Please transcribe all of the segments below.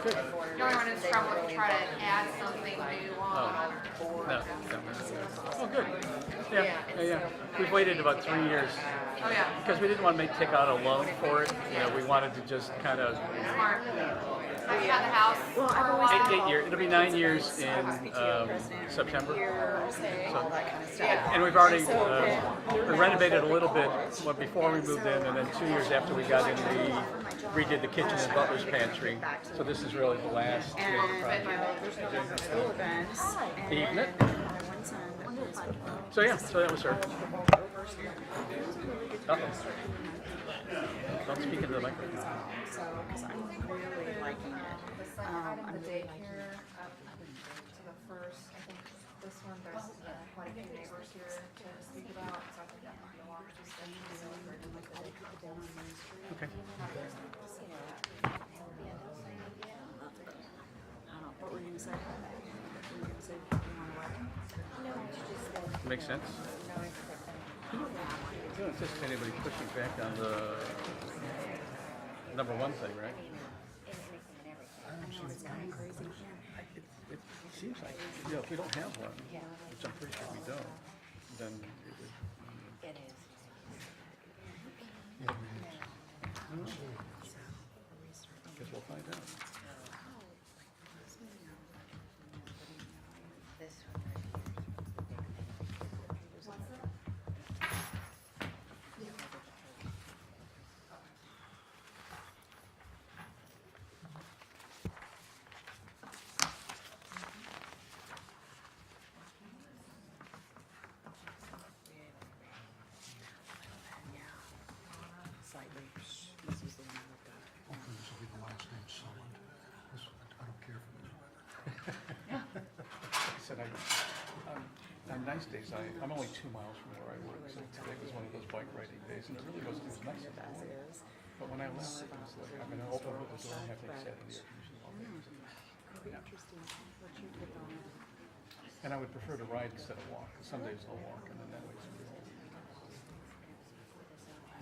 Good. The only one is trouble if you try to add something new on. No. Oh, good. Yeah. We've waited about 3 years Oh, yeah. because we didn't want to take out a loan for it. We wanted to just kind of Smart. Have you had the house for a while? 8 years. It'll be 9 years in September. So, and we've already we renovated a little bit before we moved in, and then 2 years after we got in, we redid the kitchen and butler's pantry. So this is really the last major project. School events. Evening. And my one son that plays football. So that was her. Don't speak into the microphone. So, because I'm really liking it. I'm The really liking daycare up to the first, I think this one, there's quite a few neighbors here to speak about, so I think that might be a long discussion. Okay. What were you going to say? What were you going to say? You want to what? Makes sense. You don't anticipate anybody pushing back on the number one thing, right? It's kind of crazy. It seems like, if we don't have one, which I'm pretty sure we don't, then it would. It is. Guess we'll find out. This one right Slightly. This was the one I looked at. Hopefully this will be the last name Solid. I don't care for this weather. Like I said, on nice days, I'm only 2 miles from where I work, so today was one of those bike riding days, and it really was nice in the morning. But when I left, it was like, I'm going to open the door and have to set the air conditioning all day. It'll be interesting what you put on it. And I would prefer to ride instead of walk, because some days I'll walk, and then that way it's really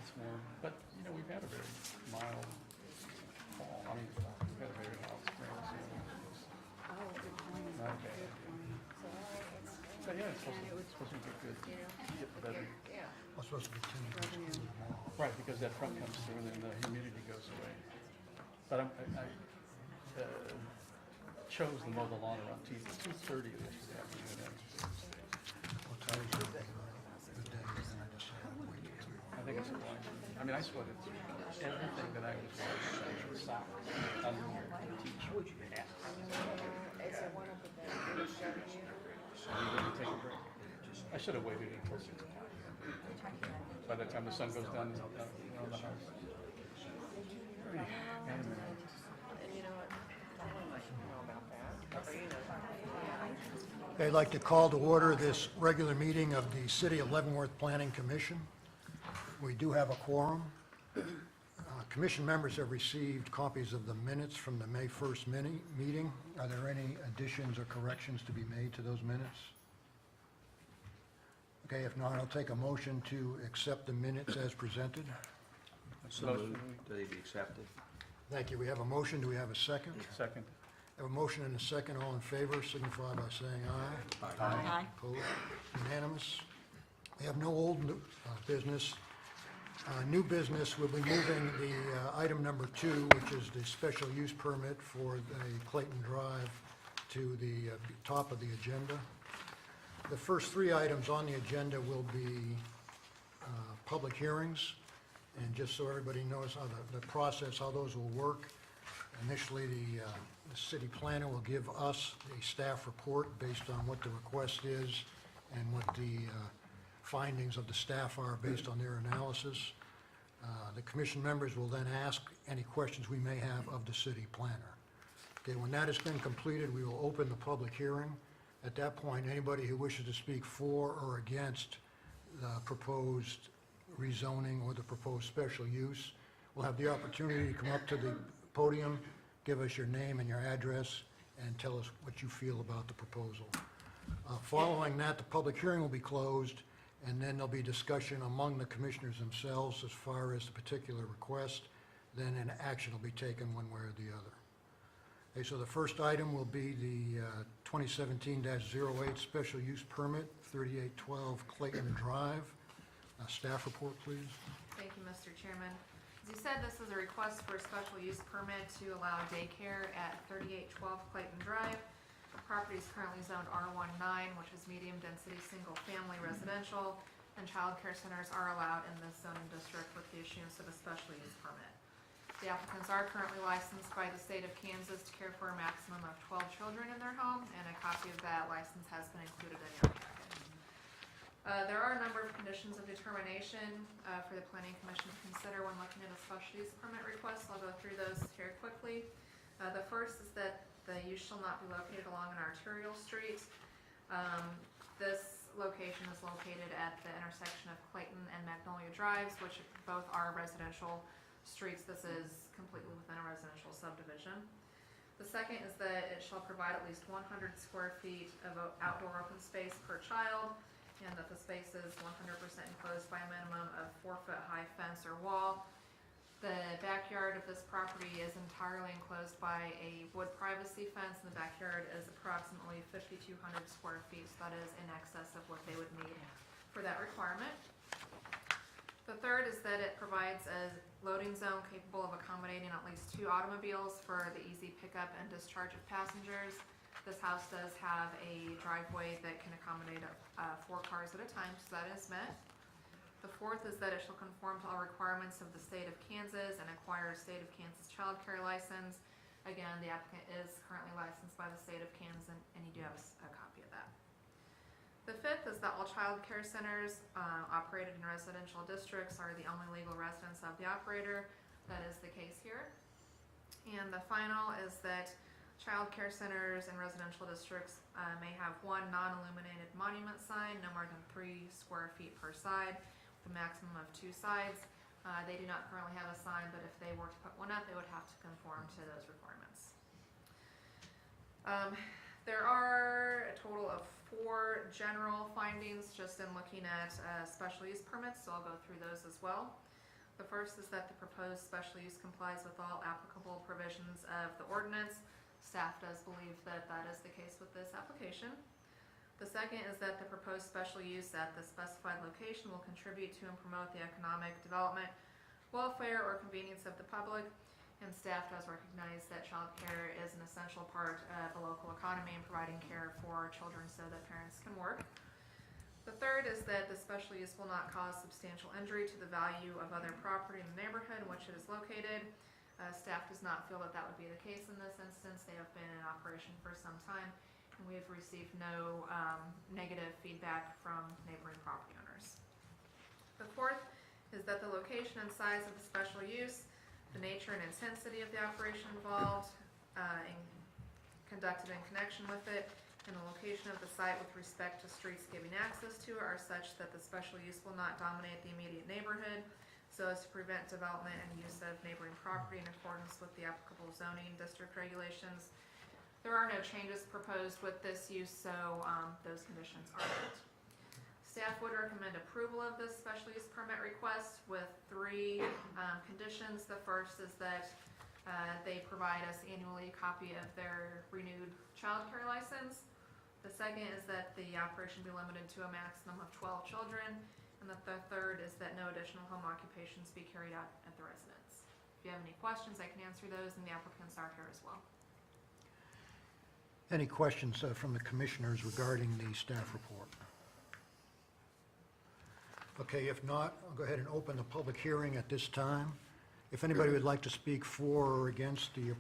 it's warm. But, we've had a very mild fall. I mean, we've had a very mild spring, so Oh, good point. not bad. Good point. But yeah, it's supposed to be good. Get better. I'm supposed to be 10 degrees cooler tomorrow. Right, because that front comes through and then the humidity goes away. But I chose to mow the lawn around 2:30 yesterday afternoon. What time is it? Good day, and I just had to wait till tomorrow. I think it's fine. I mean, I sweated through everything that I was wearing, socks, underwear, teach, hats. So we didn't take a break. I should have waited until 6 o'clock. By the time the sun goes down on the house. I'd like to call to order this regular meeting of the City of Leavenworth Planning Commission. We do have a quorum. Commission members have received copies of the minutes from the May 1st meeting. Are there any additions or corrections to be made to those minutes? Okay, if not, I'll take a motion to accept the minutes as presented. So moved, they be accepted. Thank you. We have a motion. Do we have a second? Second. Have a motion and a second. All in favor, signify by saying aye. Aye. Opposed? Unanimous. We have no old business. New business, we'll be moving the item number 2, which is the special use permit for the Clayton Drive, to the top of the agenda. The first 3 items on the agenda will be public hearings. And just so everybody knows how the process, how those will work, initially the city planner will give us a staff report based on what the request is and what the findings of the staff are based on their analysis. The commission members will then ask any questions we may have of the city planner. Okay, when that has been completed, we will open the public hearing. At that point, anybody who wishes to speak for or against the proposed rezoning or the proposed special use will have the opportunity to come up to the podium, give us your name and your address, and tell us what you feel about the proposal. Following that, the public hearing will be closed, and then there'll be discussion among the commissioners themselves as far as the particular request. Then an action will be taken one way or the other. Okay, so the first item will be the 2017-08 special use permit, 3812 Clayton Drive. Staff report, please. Thank you, Mr. Chairman. As you said, this is a request for a special use permit to allow daycare at 3812 Clayton Drive. The property is currently zoned R19, which is medium-density, single-family residential, and child care centers are allowed in this zoning district with the issuance of a special use permit. The applicants are currently licensed by the state of Kansas to care for a maximum of 12 children in their home, and a copy of that license has been included in your packet. There are a number of conditions of determination for the Planning Commission to consider when looking at a special use permit request. I'll go through those here quickly. The first is that the use shall not be located along an arterial street. This location is located at the intersection of Clayton and Magnolia Drives, which both are residential streets. This is completely within a residential subdivision. The second is that it shall provide at least 100 square feet of outdoor open space per child, and that the space is 100% enclosed by a minimum of 4-foot high fence or wall. The backyard of this property is entirely enclosed by a wood privacy fence, and the backyard is approximately 5,200 square feet, so that is in excess of what they would need for that requirement. The third is that it provides a loading zone capable of accommodating at least 2 automobiles for the easy pickup and discharge of passengers. This house does have a driveway that can accommodate 4 cars at a time, so that is met. The fourth is that it shall conform to all requirements of the state of Kansas and acquire a state of Kansas child care license. Again, the applicant is currently licensed by the state of Kansas, and you do have a copy of that. The fifth is that all child care centers operated in residential districts are the only legal residence of the operator. That is the case here. And the final is that child care centers in residential districts may have 1 non-illuminated monument sign, no more than 3 square feet per side, with a maximum of 2 sides. They do not currently have a sign, but if they were to put one up, they would have to conform to those requirements. There are a total of 4 general findings just in looking at special use permits, so I'll go through those as well. The first is that the proposed special use complies with all applicable provisions of the ordinance. Staff does believe that that is the case with this application. The second is that the proposed special use at the specified location will contribute to and promote the economic development, welfare, or convenience of the public. And staff does recognize that child care is an essential part of the local economy and providing care for children so that parents can work. The third is that the special use will not cause substantial injury to the value of other property in the neighborhood in which it is located. Staff does not feel that that would be the case in this instance. They have been in operation for some time, and we have received no negative feedback from neighboring property owners. The fourth is that the location and size of the special use, the nature and intensity of the operation involved, conducted in connection with it, and the location of the site with respect to streets giving access to it are such that the special use will not dominate the immediate neighborhood, so as to prevent development and use of neighboring property in accordance with the applicable zoning district regulations. There are no changes proposed with this use, so those conditions are met. Staff would recommend approval of this special use permit request with 3 conditions. The first is that they provide us annually a copy of their renewed child care license. The second is that the operation be limited to a maximum of 12 children. And the third is that no additional home occupations be carried out at the residence. If you have any questions, I can answer those, and the applicants are here as well. Any questions from the commissioners regarding the staff report? Okay, if not, I'll go ahead and open the public hearing at this time. If anybody would like to speak for or against the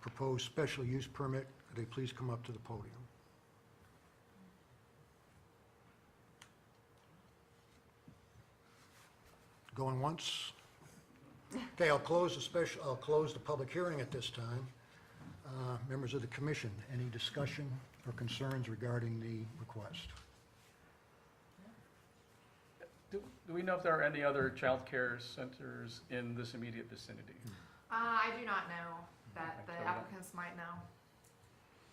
proposed special use permit, could they please come up to the podium? Going once? Okay, I'll close the public hearing at this time. Members of the commission, any discussion or concerns regarding the request? Do we know if there are any other child care centers in this immediate vicinity? I do not know that. The applicants might know.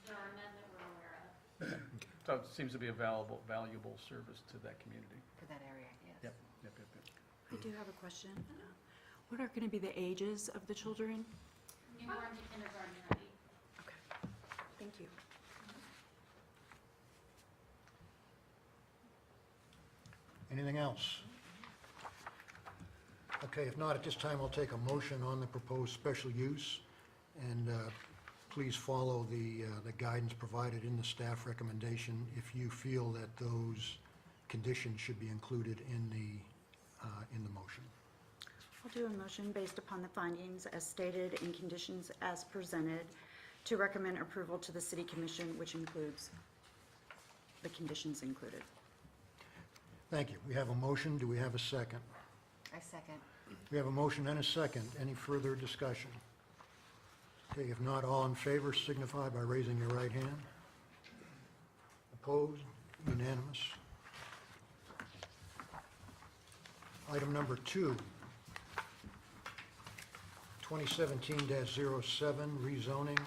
There are none that we're aware of. So it seems to be a valuable service to that community. For that area, yes. Yep. I do have a question. What are going to be the ages of the children? Newborn to kindergarten ready. Anything else? Okay, if not, at this time, I'll take a motion on the proposed special use, and please follow the guidance provided in the staff recommendation if you feel that those conditions should be included in the motion. I'll do a motion based upon the findings as stated in conditions as presented to recommend approval to the City Commission, which includes the conditions included. Thank you. We have a motion. Do we have a second? I second. We have a motion and a second. Any further discussion? Okay, if not, all in favor signify by raising your right hand. Opposed? Unanimous. Item number 2, 2017-07, rezoning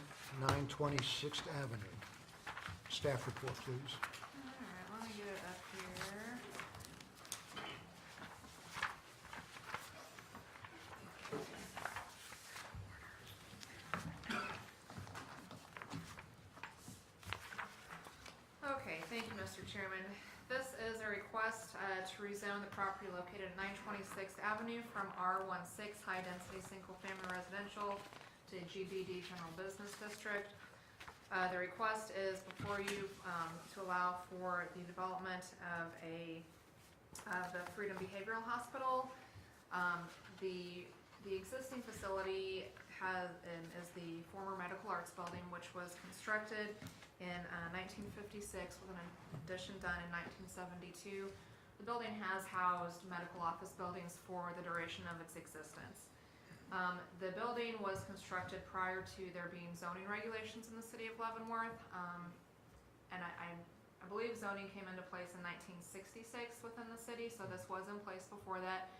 926th Avenue. Staff report, please. All right, let me get it up here. Okay, thank you, Mr. Chairman. This is a request to rezone the property located at 926th Avenue from R16 High Density Single Family Residential to GBD General Business District. The request is before you to allow for the development of the Freedom Behavioral Hospital. The existing facility is the former Medical Arts Building, which was constructed in 1956 with an addition done in 1972. The building has housed medical office buildings for the duration of its existence. The building was constructed prior to there being zoning regulations in the city of Leavenworth, and I believe zoning came into place in 1966 within the city, so this was in place before that.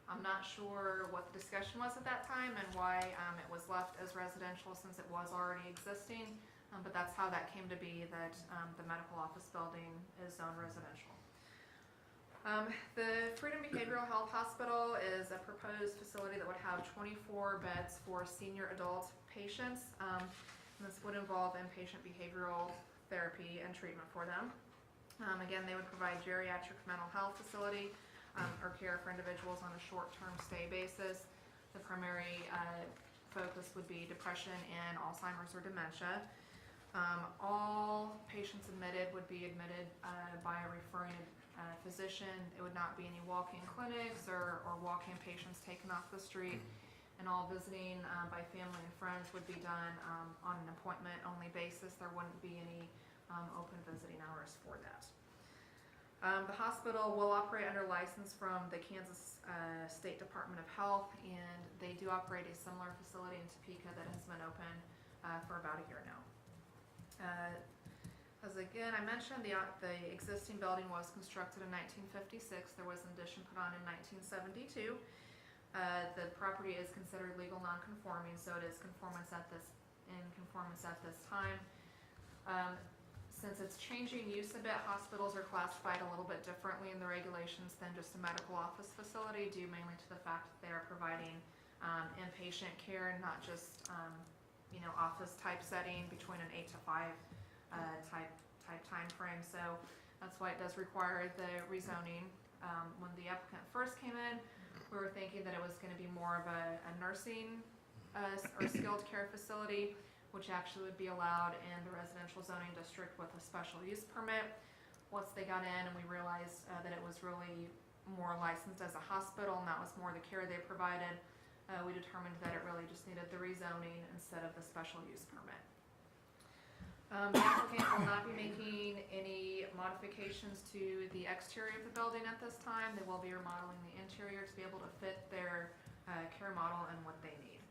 I'm not sure what the discussion was at that time and why it was left as residential since it was already existing, but that's how that came to be, that the medical office building is zoned residential. The Freedom Behavioral Health Hospital is a proposed facility that would have 24 beds for senior adult patients. And this would involve inpatient behavioral therapy and treatment for them. Again, they would provide geriatric mental health facility or care for individuals on a short-term stay basis. The primary focus would be depression and Alzheimer's or dementia. All patients admitted would be admitted by a referring physician. It would not be any walk-in clinics or walk-in patients taken off the street. And all visiting by family and friends would be done on an appointment-only basis. There wouldn't be any open visiting hours for that. The hospital will operate under license from the Kansas State Department of Health, and they do operate a similar facility in Topeka that has been open for about a year now. As again, I mentioned, the existing building was constructed in 1956. There was an addition put on in 1972. The property is considered legal non-conforming, so it is in conformance at this time. Since it's changing use a bit, hospitals are classified a little bit differently in the regulations than just a medical office facility, due mainly to the fact that they are providing inpatient care and not just office type setting between an 8 to 5 type time frame. So that's why it does require the rezoning. When the applicant first came in, we were thinking that it was going to be more of a nursing or skilled care facility, which actually would be allowed in the residential zoning district with a special use permit. Once they got in and we realized that it was really more licensed as a hospital and that was more the care they provided, we determined that it really just needed the rezoning instead of the special use permit. The applicant will not be making any modifications to the exterior of the building at this time. They will be remodeling the interior to be able to fit their care model and what they need.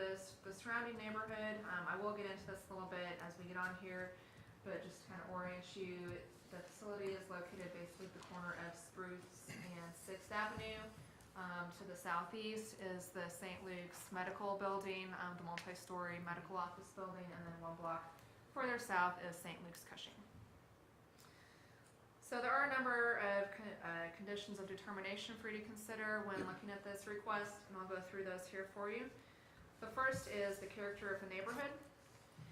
The surrounding neighborhood, I will get into this a little bit as we get on here, but just to kind of orient you, the facility is located basically at the corner of Spruce and 6th Avenue. To the southeast is the St. Luke's Medical Building, the multi-story medical office building, and then one block further south is St. Luke's Cushing. So there are a number of conditions of determination for you to consider when looking at this request, and I'll go through those here for you. The first is the character of the neighborhood.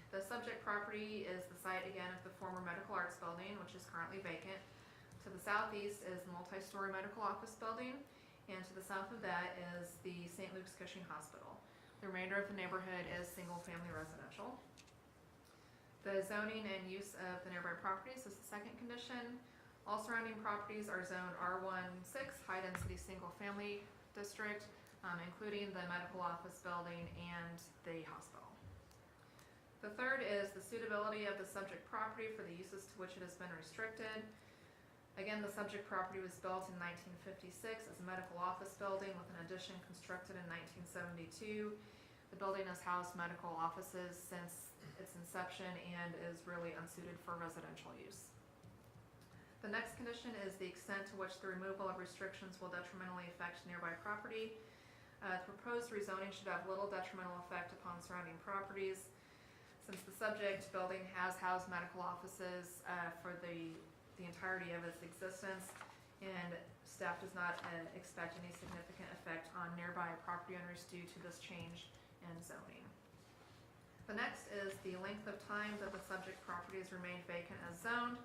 The subject property is the site, again, of the former Medical Arts Building, which is currently vacant. To the southeast is the multi-story medical office building, and to the south of that is the St. Luke's Cushing Hospital. The remainder of the neighborhood is single-family residential. The zoning and use of the nearby properties is the second condition. All surrounding properties are zoned R16, high-density single-family district, including the medical office building and the hospital. The third is the suitability of the subject property for the uses to which it has been restricted. Again, the subject property was built in 1956 as a medical office building with an addition constructed in 1972. The building has housed medical offices since its inception and is really unsuited for residential use. The next condition is the extent to which the removal of restrictions will detrimentally affect nearby property. The proposed rezoning should have little detrimental effect upon surrounding properties. Since the subject building has housed medical offices for the entirety of its existence, and staff does not expect any significant effect on nearby property owners due to this change in zoning. The next is the length of time that the subject property has remained vacant as zoned.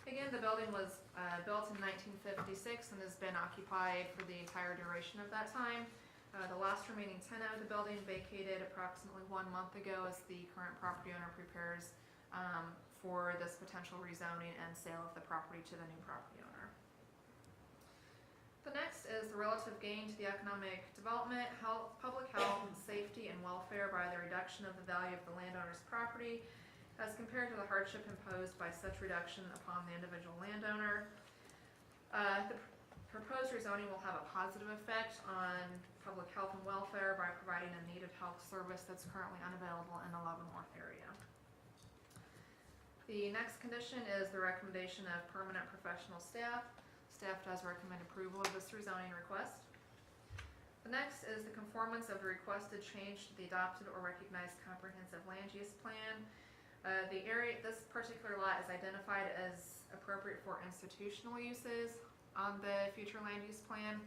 Again, the building was built in 1956 and has been occupied for the entire duration of that time. The last remaining tenant of the building vacated approximately 1 month ago as the current property owner prepares for this potential rezoning and sale of the property to the new property owner. The next is the relative gain to the economic development, public health, safety, and welfare by the reduction of the value of the landowner's property as compared to the hardship imposed by such reduction upon the individual landowner. The proposed rezoning will have a positive effect on public health and welfare by providing a needed health service that's currently unavailable in the Leavenworth area. The next condition is the recommendation of permanent professional staff. Staff does recommend approval of this rezoning request. The next is the conformance of the requested change to the adopted or recognized comprehensive land use plan. This particular lot is identified as appropriate for institutional uses on the future land use plan,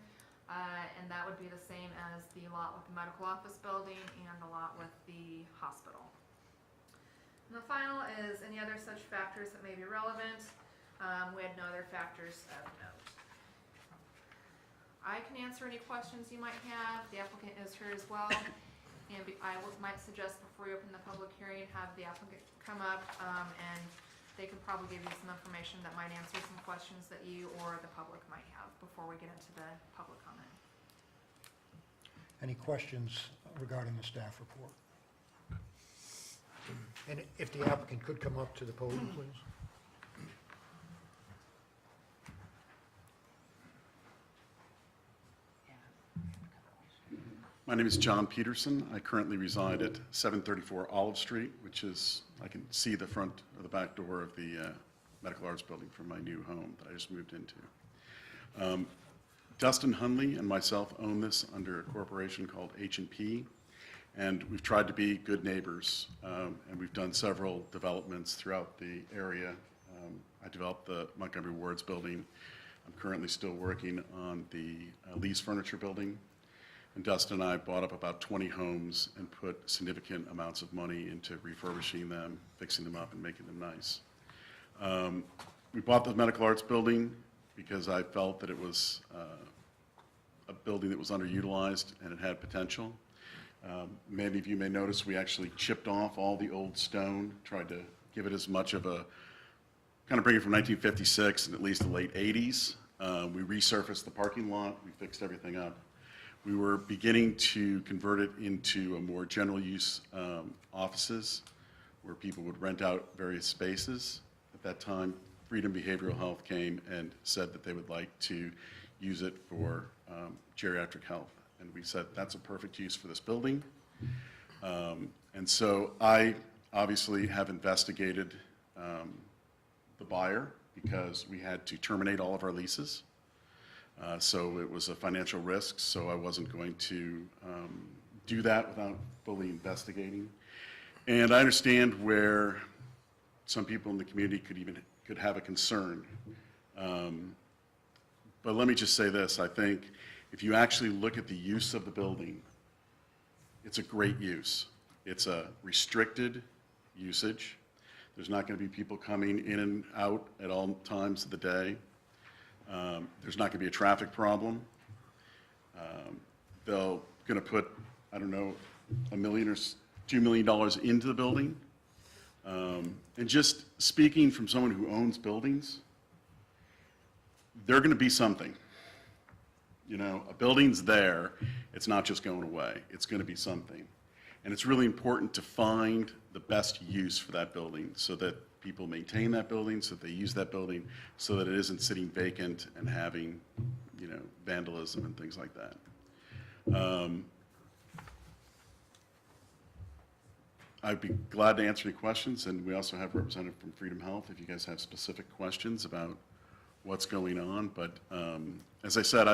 and that would be the same as the lot with the medical office building and the lot with the hospital. And the final is any other such factors that may be relevant. We had no other factors of note. I can answer any questions you might have. The applicant is here as well. And might suggest before we open the public hearing, have the applicant come up and they could probably give you some information that might answer some questions that you or the public might have before we get into the public comment. Any questions regarding the staff report? And if the applicant could come up to the podium, please. My name is John Peterson. I currently reside at 734 Olive Street, which is, I can see the front or the back door of the Medical Arts Building from my new home that I just moved into. Dustin Hunley and myself own this under a corporation called H&P, and we've tried to be good neighbors, and we've done several developments throughout the area. I developed the Montgomery Wards Building. I'm currently still working on the Lee's Furniture Building. And Dustin and I bought up about 20 homes and put significant amounts of money into refurbishing them, fixing them up, and making them nice. We bought the Medical Arts Building because I felt that it was a building that was underutilized and it had potential. Many of you may notice we actually chipped off all the old stone, tried to give it as much of a, kind of bring it from 1956 and at least the late 80s. We resurfaced the parking lot, we fixed everything up. We were beginning to convert it into a more general use offices where people would rent out various spaces. At that time, Freedom Behavioral Health came and said that they would like to use it for geriatric health. And we said, that's a perfect use for this building. And so I obviously have investigated the buyer because we had to terminate all of our leases. So it was a financial risk, so I wasn't going to do that without fully investigating. And I understand where some people in the community could have a concern. But let me just say this, I think if you actually look at the use of the building, it's a great use. It's a restricted usage. There's not going to be people coming in and out at all times of the day. There's not going to be a traffic problem. They're going to put, I don't know, $1 million or $2 million into the building. And just speaking from someone who owns buildings, they're going to be something. You know, a building's there, it's not just going away, it's going to be something. And it's really important to find the best use for that building so that people maintain that building, so that they use that building, so that it isn't sitting vacant and having, you know, vandalism and things like that. I'd be glad to answer any questions, and we also have a representative from Freedom Health if you guys have specific questions about what's going on. But as I said,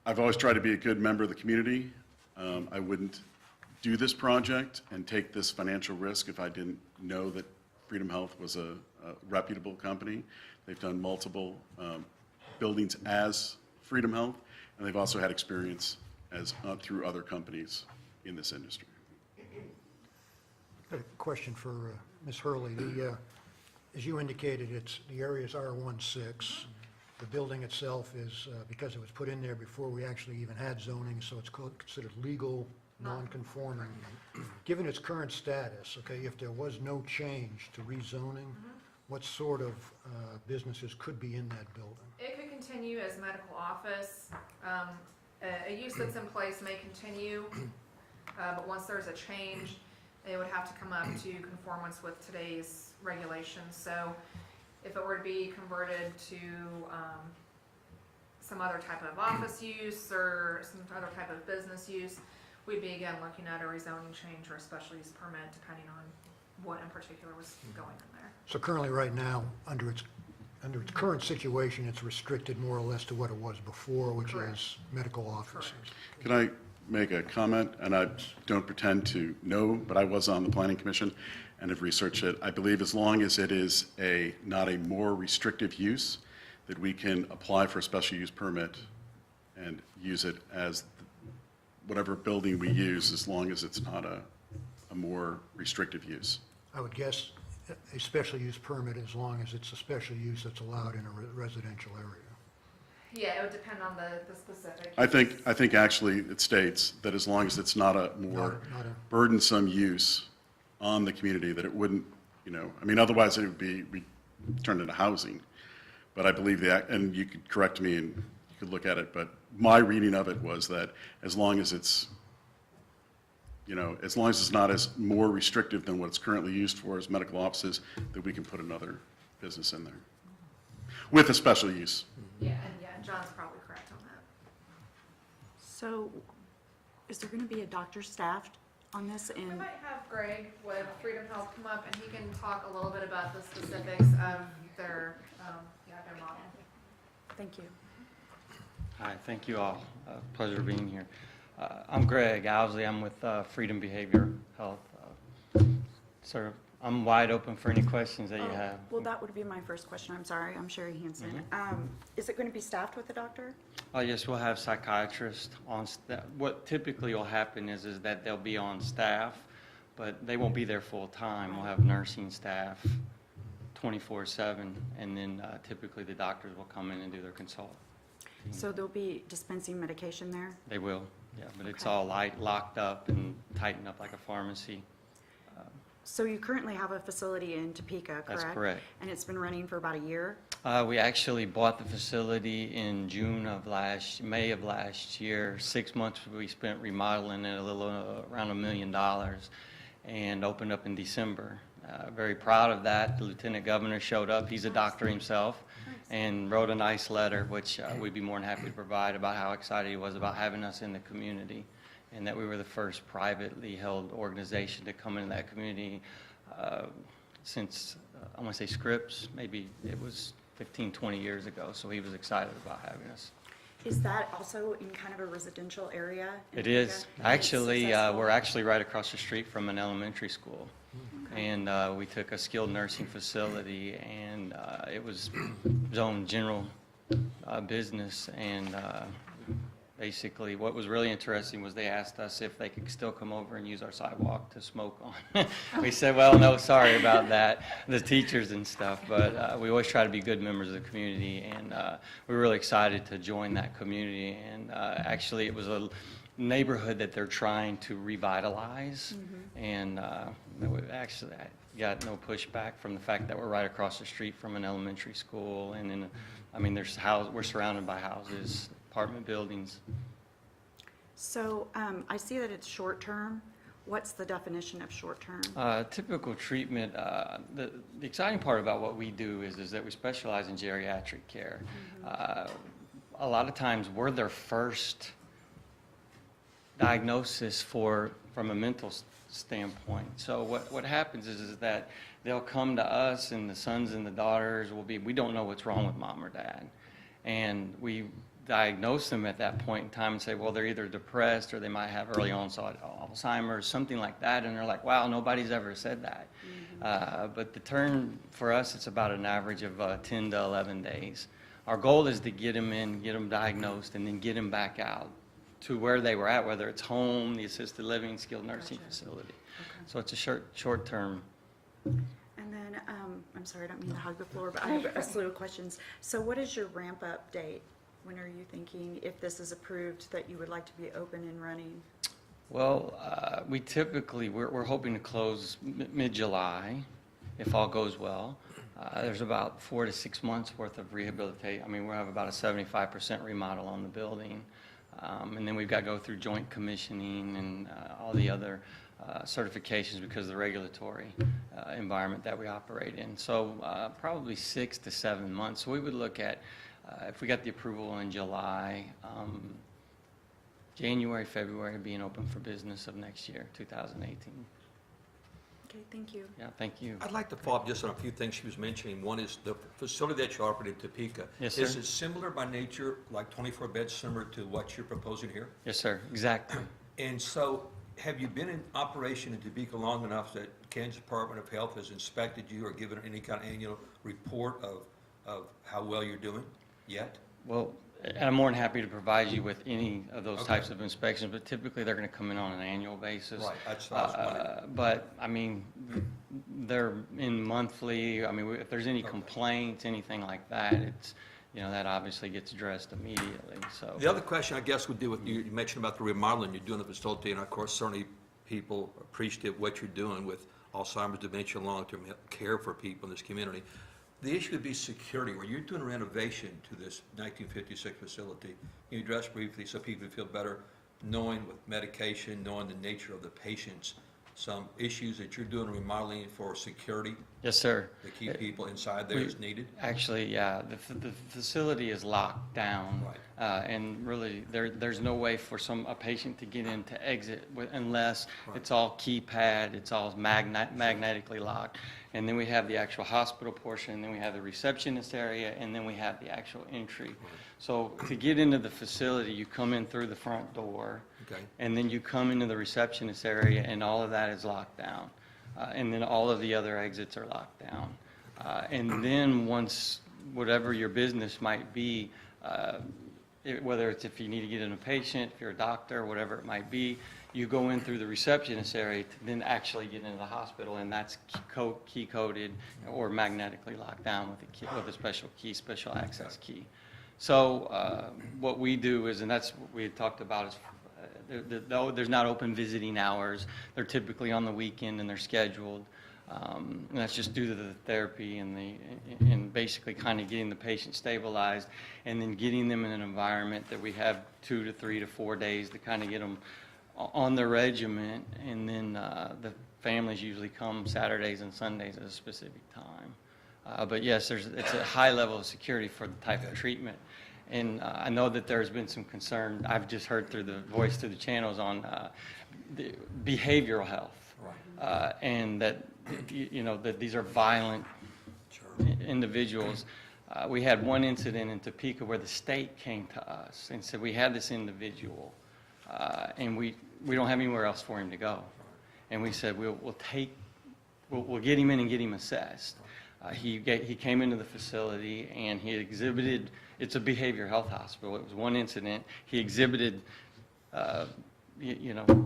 I've always tried to be a good member of the community. I wouldn't do this project and take this financial risk if I didn't know that Freedom Health was a reputable company. They've done multiple buildings as Freedom Health, and they've also had experience as through other companies in this industry. Got a question for Ms. Hurley. As you indicated, the area is R16. The building itself is, because it was put in there before we actually even had zoning, so it's considered legal, non-conforming. Given its current status, okay, if there was no change to rezoning, what sort of businesses could be in that building? It could continue as medical office. A use that's in place may continue, but once there's a change, they would have to come up to conformance with today's regulations. So if it were to be converted to some other type of office use or some other type of business use, we'd be again looking at a rezoning change or a special use permit depending on what in particular was going in there. So currently, right now, under its current situation, it's restricted more or less to what it was before, which Correct. is medical offices. Can I make a comment? And I don't pretend to know, but I was on the Planning Commission and have researched it. I believe as long as it is not a more restrictive use, that we can apply for a special use permit and use it as whatever building we use, as long as it's not a more restrictive use. I would guess a special use permit as long as it's a special use that's allowed in a residential area. Yeah, it would depend on the specific. I think actually it states that as long as it's not a more Not a- burdensome use on the community, that it wouldn't, you know, I mean, otherwise it would be turned into housing. But I believe and you could correct me and you could look at it, but my reading of it was that as long as it's, you know, as long as it's not as more restrictive than what it's currently used for as medical offices, that we can put another business in there with a special use. Yeah, and John's probably correct on that. So is there going to be a doctor staffed on this? We And might have Greg with Freedom Health come up and he can talk a little bit about the specifics of their model. thank you. Hi, thank you all. Pleasure being here. I'm Greg Owsley. I'm with Freedom Behavior Health. Sir, I'm wide open for any questions that you have. Well, that would be my first question. I'm sorry. I'm Sherry Hansen. Is it going to be staffed with a doctor? Yes, we'll have psychiatrists on staff. What typically will happen is that they'll be on staff, but they won't be there full time. We'll have nursing staff 24/7, and then typically the doctors will come in and do their consult. So they'll be dispensing medication there? They will, yeah, but it's Okay. all locked up and tightened up like a pharmacy. So you currently have a facility in Topeka, correct? That's correct. And it's been running for about a year? We actually bought the facility in May of last year. 6 months we spent remodeling it, around $1 million, and opened up in December. Very proud of that. The Lieutenant Governor showed up. He's a doctor himself, and wrote a nice letter, which we'd be more than happy to provide, about how excited he was about having us in the community, and that we were the first privately held organization to come into that community since, I want to say Scripps, maybe it was 15, 20 years ago, so he was excited about having us. Is that also in kind of a residential area? in It Topeka? is. And it's Actually, successful? we're actually right across the street from an elementary school. And we took a skilled nursing facility, and it was zoned general business, and basically, what was really interesting was they asked us if they could still come over and use our sidewalk to smoke on. We said, well, no, sorry about that, the teachers and stuff, but we always try to be good members of the community, and we're really excited to join that community. And actually, it was a neighborhood that they're trying to revitalize, and we actually got no pushback from the fact that we're right across the street from an elementary school, and then, I mean, we're surrounded by houses, apartment buildings. So I see that it's short-term. What's the definition of short-term? Typical treatment, the exciting part about what we do is that we specialize in geriatric care. A lot of times, we're their first diagnosis from a mental standpoint. So what happens is that they'll come to us, and the sons and the daughters we don't know what's wrong with mom or dad. And we diagnose them at that point in time and say, well, they're either depressed or they might have early onset Alzheimer's, something like that. And they're like, wow, nobody's ever said that. But the term for us, it's about an average of 10 to 11 days. Our goal is to get them in, get them diagnosed, and then get them back out to where they were at, whether it's home, the assisted living, skilled nursing facility. So it's a short term. And then, I'm sorry, I don't mean to hog the floor, but I have a slew of questions. So what is your ramp-up date? When are you thinking, if this is approved, that you would like to be open and running? Well, we're hoping to close mid-July, if all goes well. There's about 4 to 6 months worth of rehabilitation. I mean, we'll have about a 75% remodel on the building. And then we've got to go through joint commissioning and all the other certifications because of the regulatory environment that we operate in. So probably 6 to 7 months. So we would look at, if we got the approval in July, January, February being open for business of next year, 2018. Okay, thank you. Yeah, thank you. I'd like to follow up just on a few things she was mentioning. One is the facility that you operate in Topeka. Yes, Is sir. it similar by nature, like 24 beds, similar to what you're proposing here? Yes, sir, exactly. And so, have you been in operation in Topeka long enough that Kansas Department of Health has inspected you or given any kind of annual report of how well you're doing yet? Well, and I'm more than happy to provide you with any of those Okay. types of inspections, but typically they're going to come in on an annual basis. Right, that's what I was wondering. But, I mean, they're in monthly, I mean, if there's any complaints, anything like that, it's, that obviously gets addressed immediately, so. The other question, I guess, would do with, you mentioned about the remodeling you're doing the facility, and of course, certainly people appreciate what you're doing with Alzheimer's, dementia, long-term care for people in this community. The issue would be security. When you're doing a renovation to this 1956 facility, can you address briefly so people feel better, knowing with medication, knowing the nature of the patients, some issues that you're doing remodeling for security Yes, sir. to keep people inside there as needed? Actually, yeah, the facility is locked down. Right. And really, there's no way for a patient to get in to exit unless Right. it's all keypad, it's all magnetically locked. And then we have the actual hospital portion, and then we have the receptionist area, and then we have the actual entry. So to get into the facility, you come in through the front door. Okay. And then you come into the receptionist area, and all of that is locked down. And then all of the other exits are locked down. And then once, whatever your business might be, whether it's if you need to get in a patient, if you're a doctor, whatever it might be, you go in through the receptionist area to then actually get into the hospital, and that's key coded or magnetically locked down with a special key, special access key. So what we do is, and that's what we had talked about, is there's not open visiting hours. They're typically on the weekend and they're scheduled. And that's just due to the therapy and basically kind of getting the patient stabilized and then getting them in an environment that we have 2 to 3 to 4 days to kind of get them on the regimen. And then the families usually come Saturdays and Sundays at a specific time. But yes, it's a high level of security for the type of treatment. And I know that there's been some concern, I've just heard through the the channels on the behavioral health. Right. And that, that these are violent individuals. We had one incident in Topeka where the state came to us and said, we have this individual, and we don't have anywhere else for him to go. And we said, we'll get him in and get him assessed. He came into the facility and he exhibited, it's a behavioral health hospital, it was one incident. He exhibited,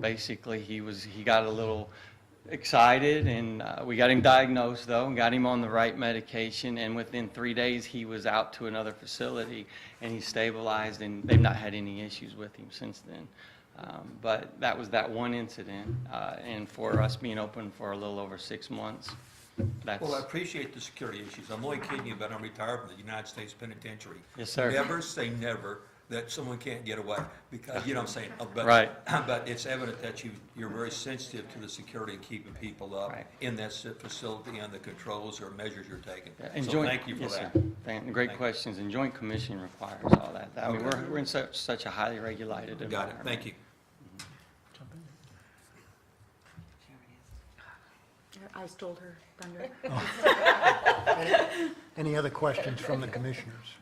basically he got a little excited, and we got him diagnosed though, and got him on the right medication, and within 3 days he was out to another facility and he stabilized, and they've not had any issues with him since then. But that was that one incident, and for us being open for a little over 6 months, that's... Well, I appreciate the security issues. I'm only kidding you, but I'm retired from the United States Penitentiary. Yes, sir. Never say never that someone can't get away, because, you know what I'm saying? But, Right. But it's evident that you're very sensitive to the security and keeping people up Right. in that facility and the controls or measures you're taking. And So joint- thank you for yes, that. sir. Great Thank you. questions, and joint commission requires all that. I mean, Okay. we're in such a highly regulated Got environment. it, thank you. I stole her thunder. Any other questions from the commissioners?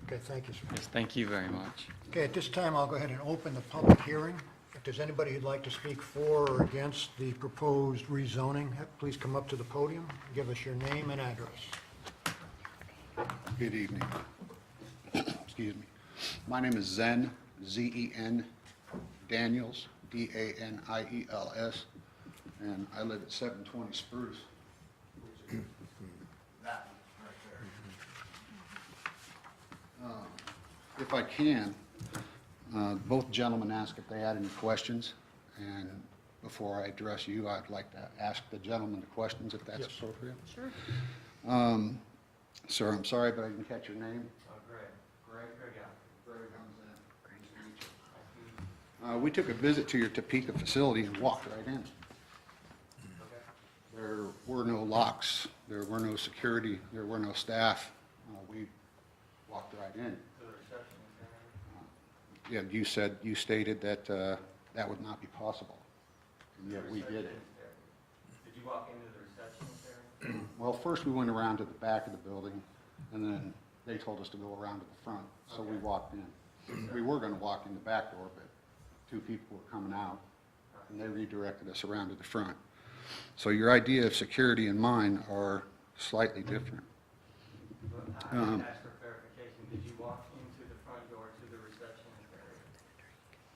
Okay, thank you, sir. Yes, thank you very much. Okay, at this time, I'll go ahead and open the public hearing. If there's anybody who'd like to speak for or against the proposed rezoning, please come up to the podium, give us your name and address. Good evening. Excuse me. My name is Zen, Z-E-N, Daniels, D-A-N-I-E-L-S, and I live at 720 Spruce, which is that one right there. If I can, both gentlemen asked if they had any questions, and before I address you, I'd like to ask the gentleman the questions, if that's Yes. appropriate. Sure. Sir, I'm sorry, but I didn't catch your name. Greg, We took a visit to your Topeka facility and walked right in. There were no locks, there were no security, there were no staff. We walked right in. Yeah, you stated that that would not be possible, and yet we did it. Did you walk into the receptionist area? Well, first we went around to the back of the building, and then they told us to go around to the front, so we walked in. We were gonna walk in the back door, but two people were coming out, and they redirected us around to the front. So your idea of security and mine are slightly different. I didn't ask for clarification. Did you walk into the front door to the receptionist area?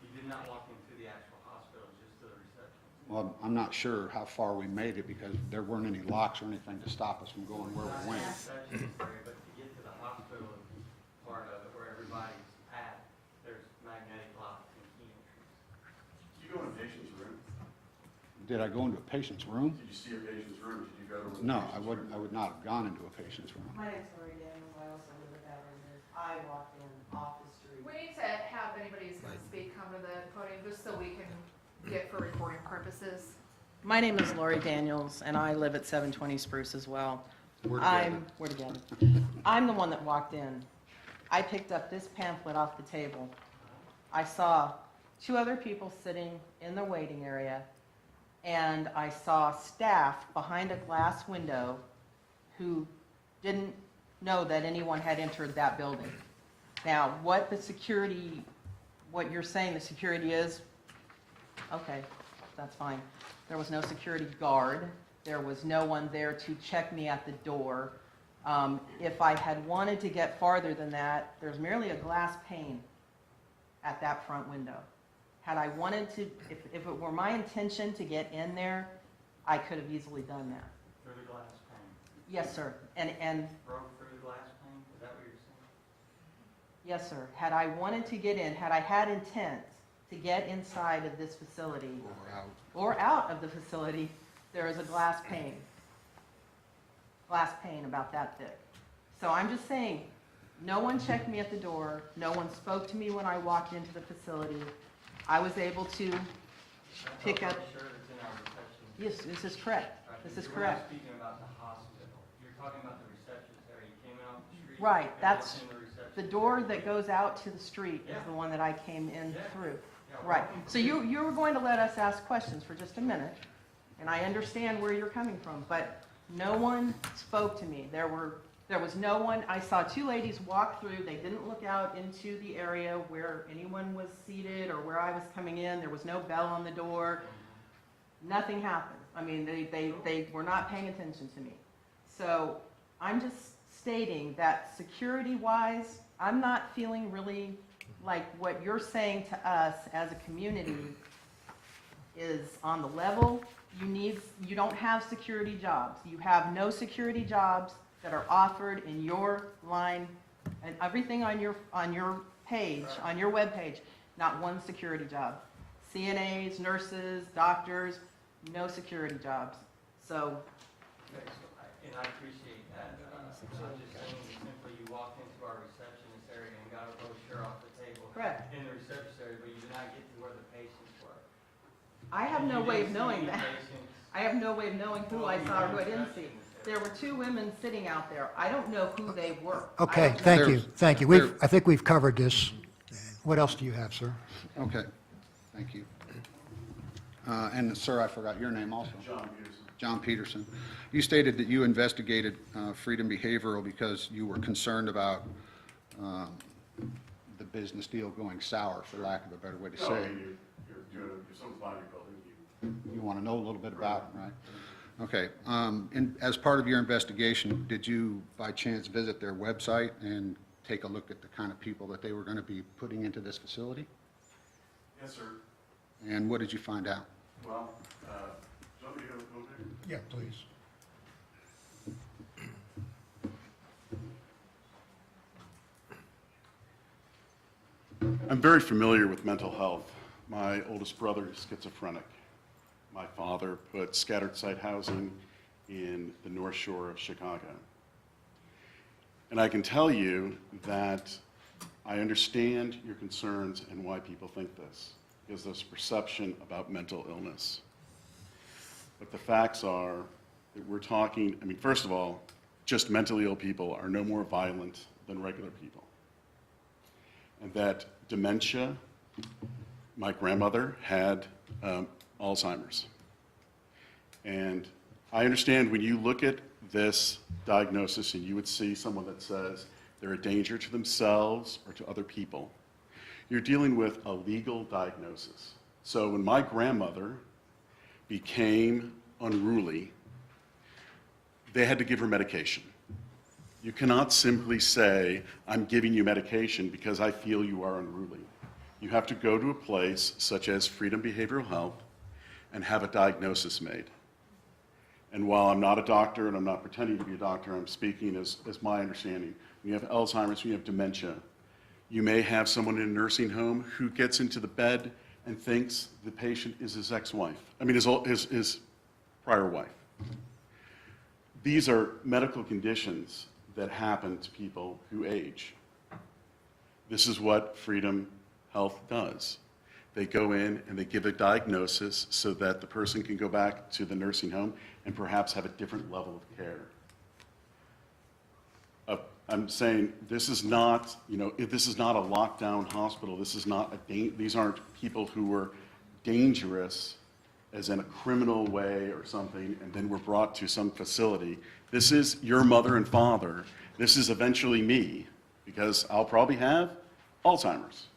You did not walk into the actual hospital, just to the receptionist? Well, I'm not sure how far we made it, because there weren't any locks or anything to stop us from going where we went. Receptionist area, but to get to the hospital part of it, where everybody's at, there's magnetic locks and key entries. Did you go in a patient's room? Did I go into a patient's room? Did you see a patient's room? Did you go to a No, patient's room? I would not have gone into a patient's room. My name's Lori Daniels, I also live at Veterans. I walked in off the street. We need to have anybody who's gonna speak come to the podium, just so we can get for recording purposes. My name is Lori Daniels, and I live at 720 Spruce as well. We're together. We're together. I'm the one that walked in. I picked up this pamphlet off the table. I saw two other people sitting in the waiting area, and I saw staff behind a glass window who didn't know that anyone had entered that building. Now, what you're saying the security is, okay, that's fine. There was no security guard. There was no one there to check me at the door. If I had wanted to get farther than that, there's merely a glass pane at that front window. Had I wanted to, if it were my intention to get in there, I could have easily done that. Through the glass pane? Yes, sir. And Broke through the glass pane? Is that what you're saying? yes, sir. Had I wanted to get in, had I had intent to get inside of this facility Or out. or out of the facility, there is a glass pane. Glass pane about that thick. So I'm just saying, no one checked me at the door. No one spoke to me when I walked into the facility. I was able to pick up, I'm sure it's in our reception. yes, this is correct. This is We're not correct. speaking about the hospital. You're talking about the receptionist area. You came in off the street. Right, and that's walked in the reception The door area. that goes out to the street is Yeah. the one that I came in Yeah. through. Yeah, Right, walking so you were going to let us ask questions for just a minute, and I understand where you're coming from, but no one spoke to me. There was no one, I saw two ladies walk through, they didn't look out into the area where anyone was seated or where I was coming in, there was no bell on the door. Nothing happened. I mean, they were not paying attention to me. So I'm just stating that security-wise, I'm not feeling really like what you're saying to us as a community is on the level. You don't have security jobs. You have no security jobs that are offered in your line, and everything on your page, on your webpage, not one security job. CNAs, nurses, doctors, no security jobs. So, And I appreciate that. I'm just saying, simply you walked into our receptionist area and got a brochure off the table. Correct. In the receptionist area, but you did not get to where the patients were. I have no You way of didn't see knowing any that. patients. I have no way of knowing who I saw or who I didn't see. There were two women sitting out there. I don't know who they were. I Okay, don't know. thank you, There's- thank you. I think we've covered this. What else do you have, sir? Okay, thank you. And sir, I forgot your name also. John Peterson. John Peterson. You stated that you investigated Freedom Behavioral because you were concerned about the business deal going sour, for lack of a better way to say it. You're someone's buying your building, You want to know a little bit about it, right? Okay. And as part of your investigation, did you by chance visit their website and take a look at the kind of people that they were going to be putting into this facility? Yes, sir. And what did you find out? Well, do you want me to go there? Yeah, please. I'm very familiar with mental health. My oldest brother is schizophrenic. My father put scattered site housing in the North Shore of Chicago. And I can tell you that I understand your concerns and why people think this, because there's a perception about mental illness. But the facts are that we're talking, I mean, first of all, just mentally ill people are no more violent than regular people. And that dementia, my grandmother had Alzheimer's. And I understand when you look at this diagnosis and you would see someone that says they're a danger to themselves or to other people, you're dealing with a legal diagnosis. So when my grandmother became unruly, they had to give her medication. You cannot simply say, I'm giving you medication because I feel you are unruly. You have to go to a place such as Freedom Behavioral Health and have a diagnosis made. And while I'm not a doctor and I'm not pretending to be a doctor, I'm speaking as my understanding. When you have Alzheimer's, when you have dementia, you may have someone in a nursing home who gets into the bed and thinks the patient is his ex-wife. I mean, his prior wife. These are medical conditions that happen to people who age. This is what Freedom Health does. They go in and they give a diagnosis so that the person can go back to the nursing home and perhaps have a different level of care. I'm saying this is not, this is not a lockdown hospital. This is not these aren't people who were dangerous as in a criminal way or something, and then were brought to some facility. This is your mother and father. This is eventually me, because I'll probably have Alzheimer's.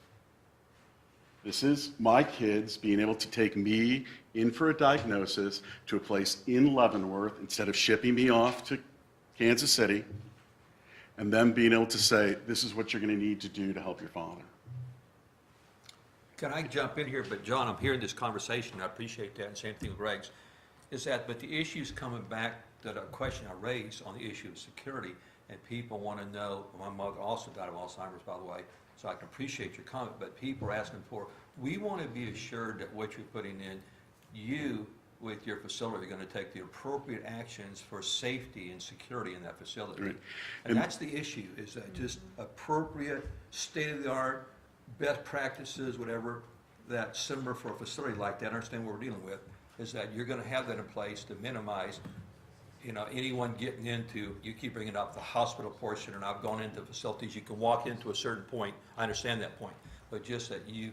This is my kids being able to take me in for a diagnosis to a place in Leavenworth instead of shipping me off to Kansas City, and them being able to say, this is what you're going to need to do to help your father. Can I jump in here? But John, I'm hearing this conversation, and I appreciate that, and same thing with Greg's, but the issue's coming back to the question I raised on the issue of security, and people want to know, my mother also died of Alzheimer's, by the way, so I can appreciate your comment, but people are asking we want to be assured that what you're putting in, you, with your facility, are going to take the appropriate actions for safety and security in that facility. Right. And that's the issue, is that just appropriate, state-of-the-art, best practices, whatever, that's similar for a facility like that, understand what we're dealing with, is that you're going to have that in place to minimize, anyone getting into, you keep bringing up the hospital portion, and I've gone into facilities, you can walk into a certain point, I understand that point, but just that you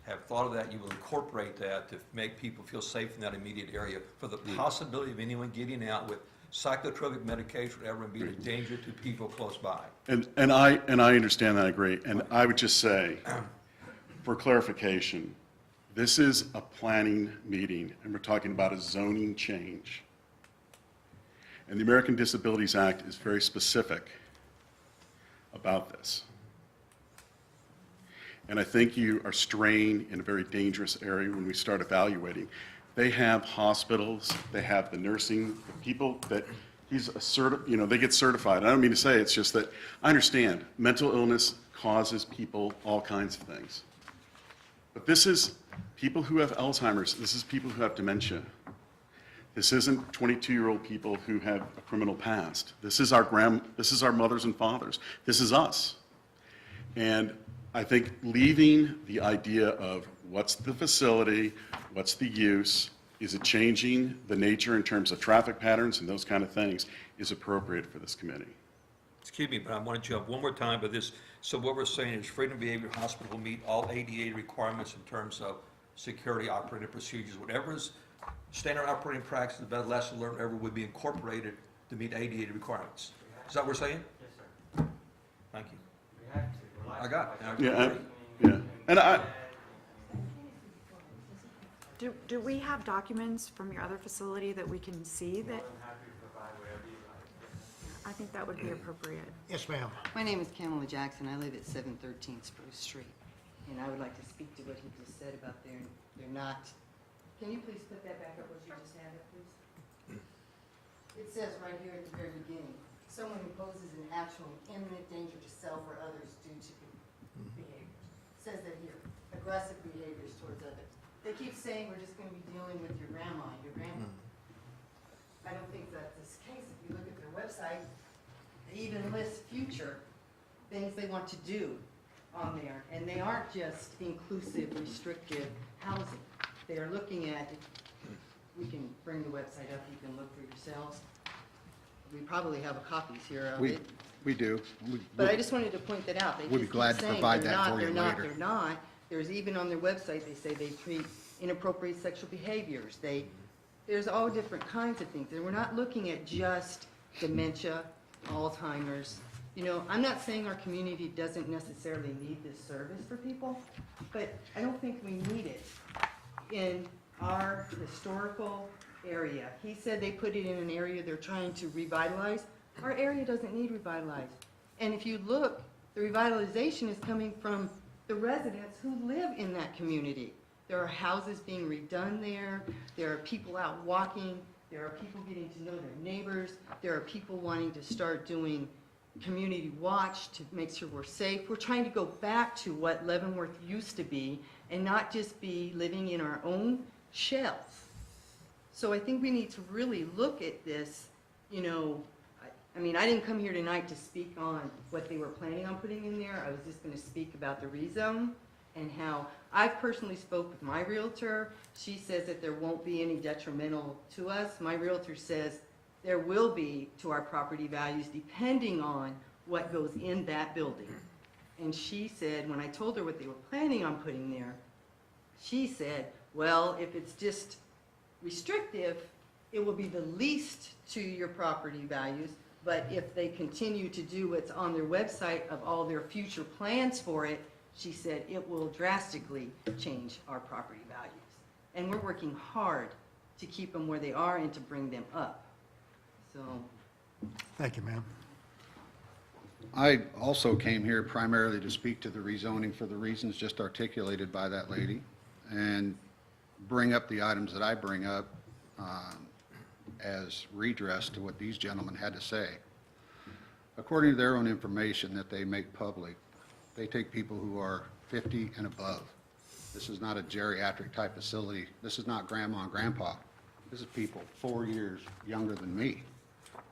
have thought of that, you will incorporate that to make people feel safe in that immediate area for the possibility of anyone getting out with psychotropic medication, whatever, and being a danger to people close by. And I understand that, I agree. And I would just say, for clarification, This is a planning meeting, and we're talking about a zoning change. And the American Disabilities Act is very specific about this. And I think you are straying in a very dangerous area when we start evaluating. They have hospitals, they have the nursing, the people that they get certified. I don't mean to say, it's just that I understand mental illness causes people all kinds of things. But this is people who have Alzheimer's, this is people who have dementia. This isn't 22-year-old people who have a criminal past. This is our mothers and fathers. This is us. And I think leaving the idea of what's the facility, what's the use, is it changing the nature in terms of traffic patterns and those kind of things is appropriate for this committee. Excuse me, but I want to jump one more time, but this, so what we're saying is Freedom Behavior Hospital will meet all ADA requirements in terms of security, operating procedures, whatever is standard operating practice, the best lesson learned ever would be incorporated to meet ADA requirements. Is that what we're saying? Yes, sir. Thank you. We have to. I got it. Yeah, and Do we have documents from your other facility that we can see that? I think that would be appropriate. Yes, ma'am. My name is Kamala Jackson. I live at 713 Spruce Street. And I would like to speak to what he just said about they're not. Can you please put that back up, what you just had up, please? It says right here at the very beginning, someone who poses an actual imminent danger to self or others due to behaviors. It says that here, aggressive behaviors towards others. They keep saying we're just going to be dealing with your grandma and your grandpa. I don't think that's the case. If you look at their website, they even list future things they want to do on there. And they aren't just inclusive, restrictive housing. They are looking at, we can bring the website up, you can look for yourselves. We probably have copies here of it. We do. But I just wanted to point that out. They We'd be just keep glad to saying provide they're that not, for you they're not, later. they're not. There's even on their website, they say they treat inappropriate sexual behaviors. There's all different kinds of things. And we're not looking at just dementia, Alzheimer's. You know, I'm not saying our community doesn't necessarily need this service for people, but I don't think we need it in our historical area. He said they put it in an area they're trying to revitalize. Our area doesn't need revitalized. And if you look, the revitalization is coming from the residents who live in that community. There are houses being redone there. There are people out walking. There are people getting to know their neighbors. There are people wanting to start doing community watch to make sure we're safe. We're trying to go back to what Leavenworth used to be and not just be living in our own shells. So I think we need to really look at this, you know, I mean, I didn't come here tonight to speak on what they were planning on putting in there. I was just going to speak about the rezone and how I personally spoke with my realtor. She says that there won't be any detrimental to us. My realtor says there will be to our property values depending on what goes in that building. And she said, when I told her what they were planning on putting there, she said, well, if it's just restrictive, it will be the least to your property values. But if they continue to do what's on their website of all their future plans for it, she said it will drastically change our property values. And we're working hard to keep them where they are and to bring them up. So, Thank you, ma'am. I also came here primarily to speak to the rezoning for the reasons just articulated by that lady and bring up the items that I bring up as redress to what these gentlemen had to say. According to their own information that they make public, they take people who are 50 and above. This is not a geriatric type facility. This is not grandma and grandpa. This is people 4 years younger than me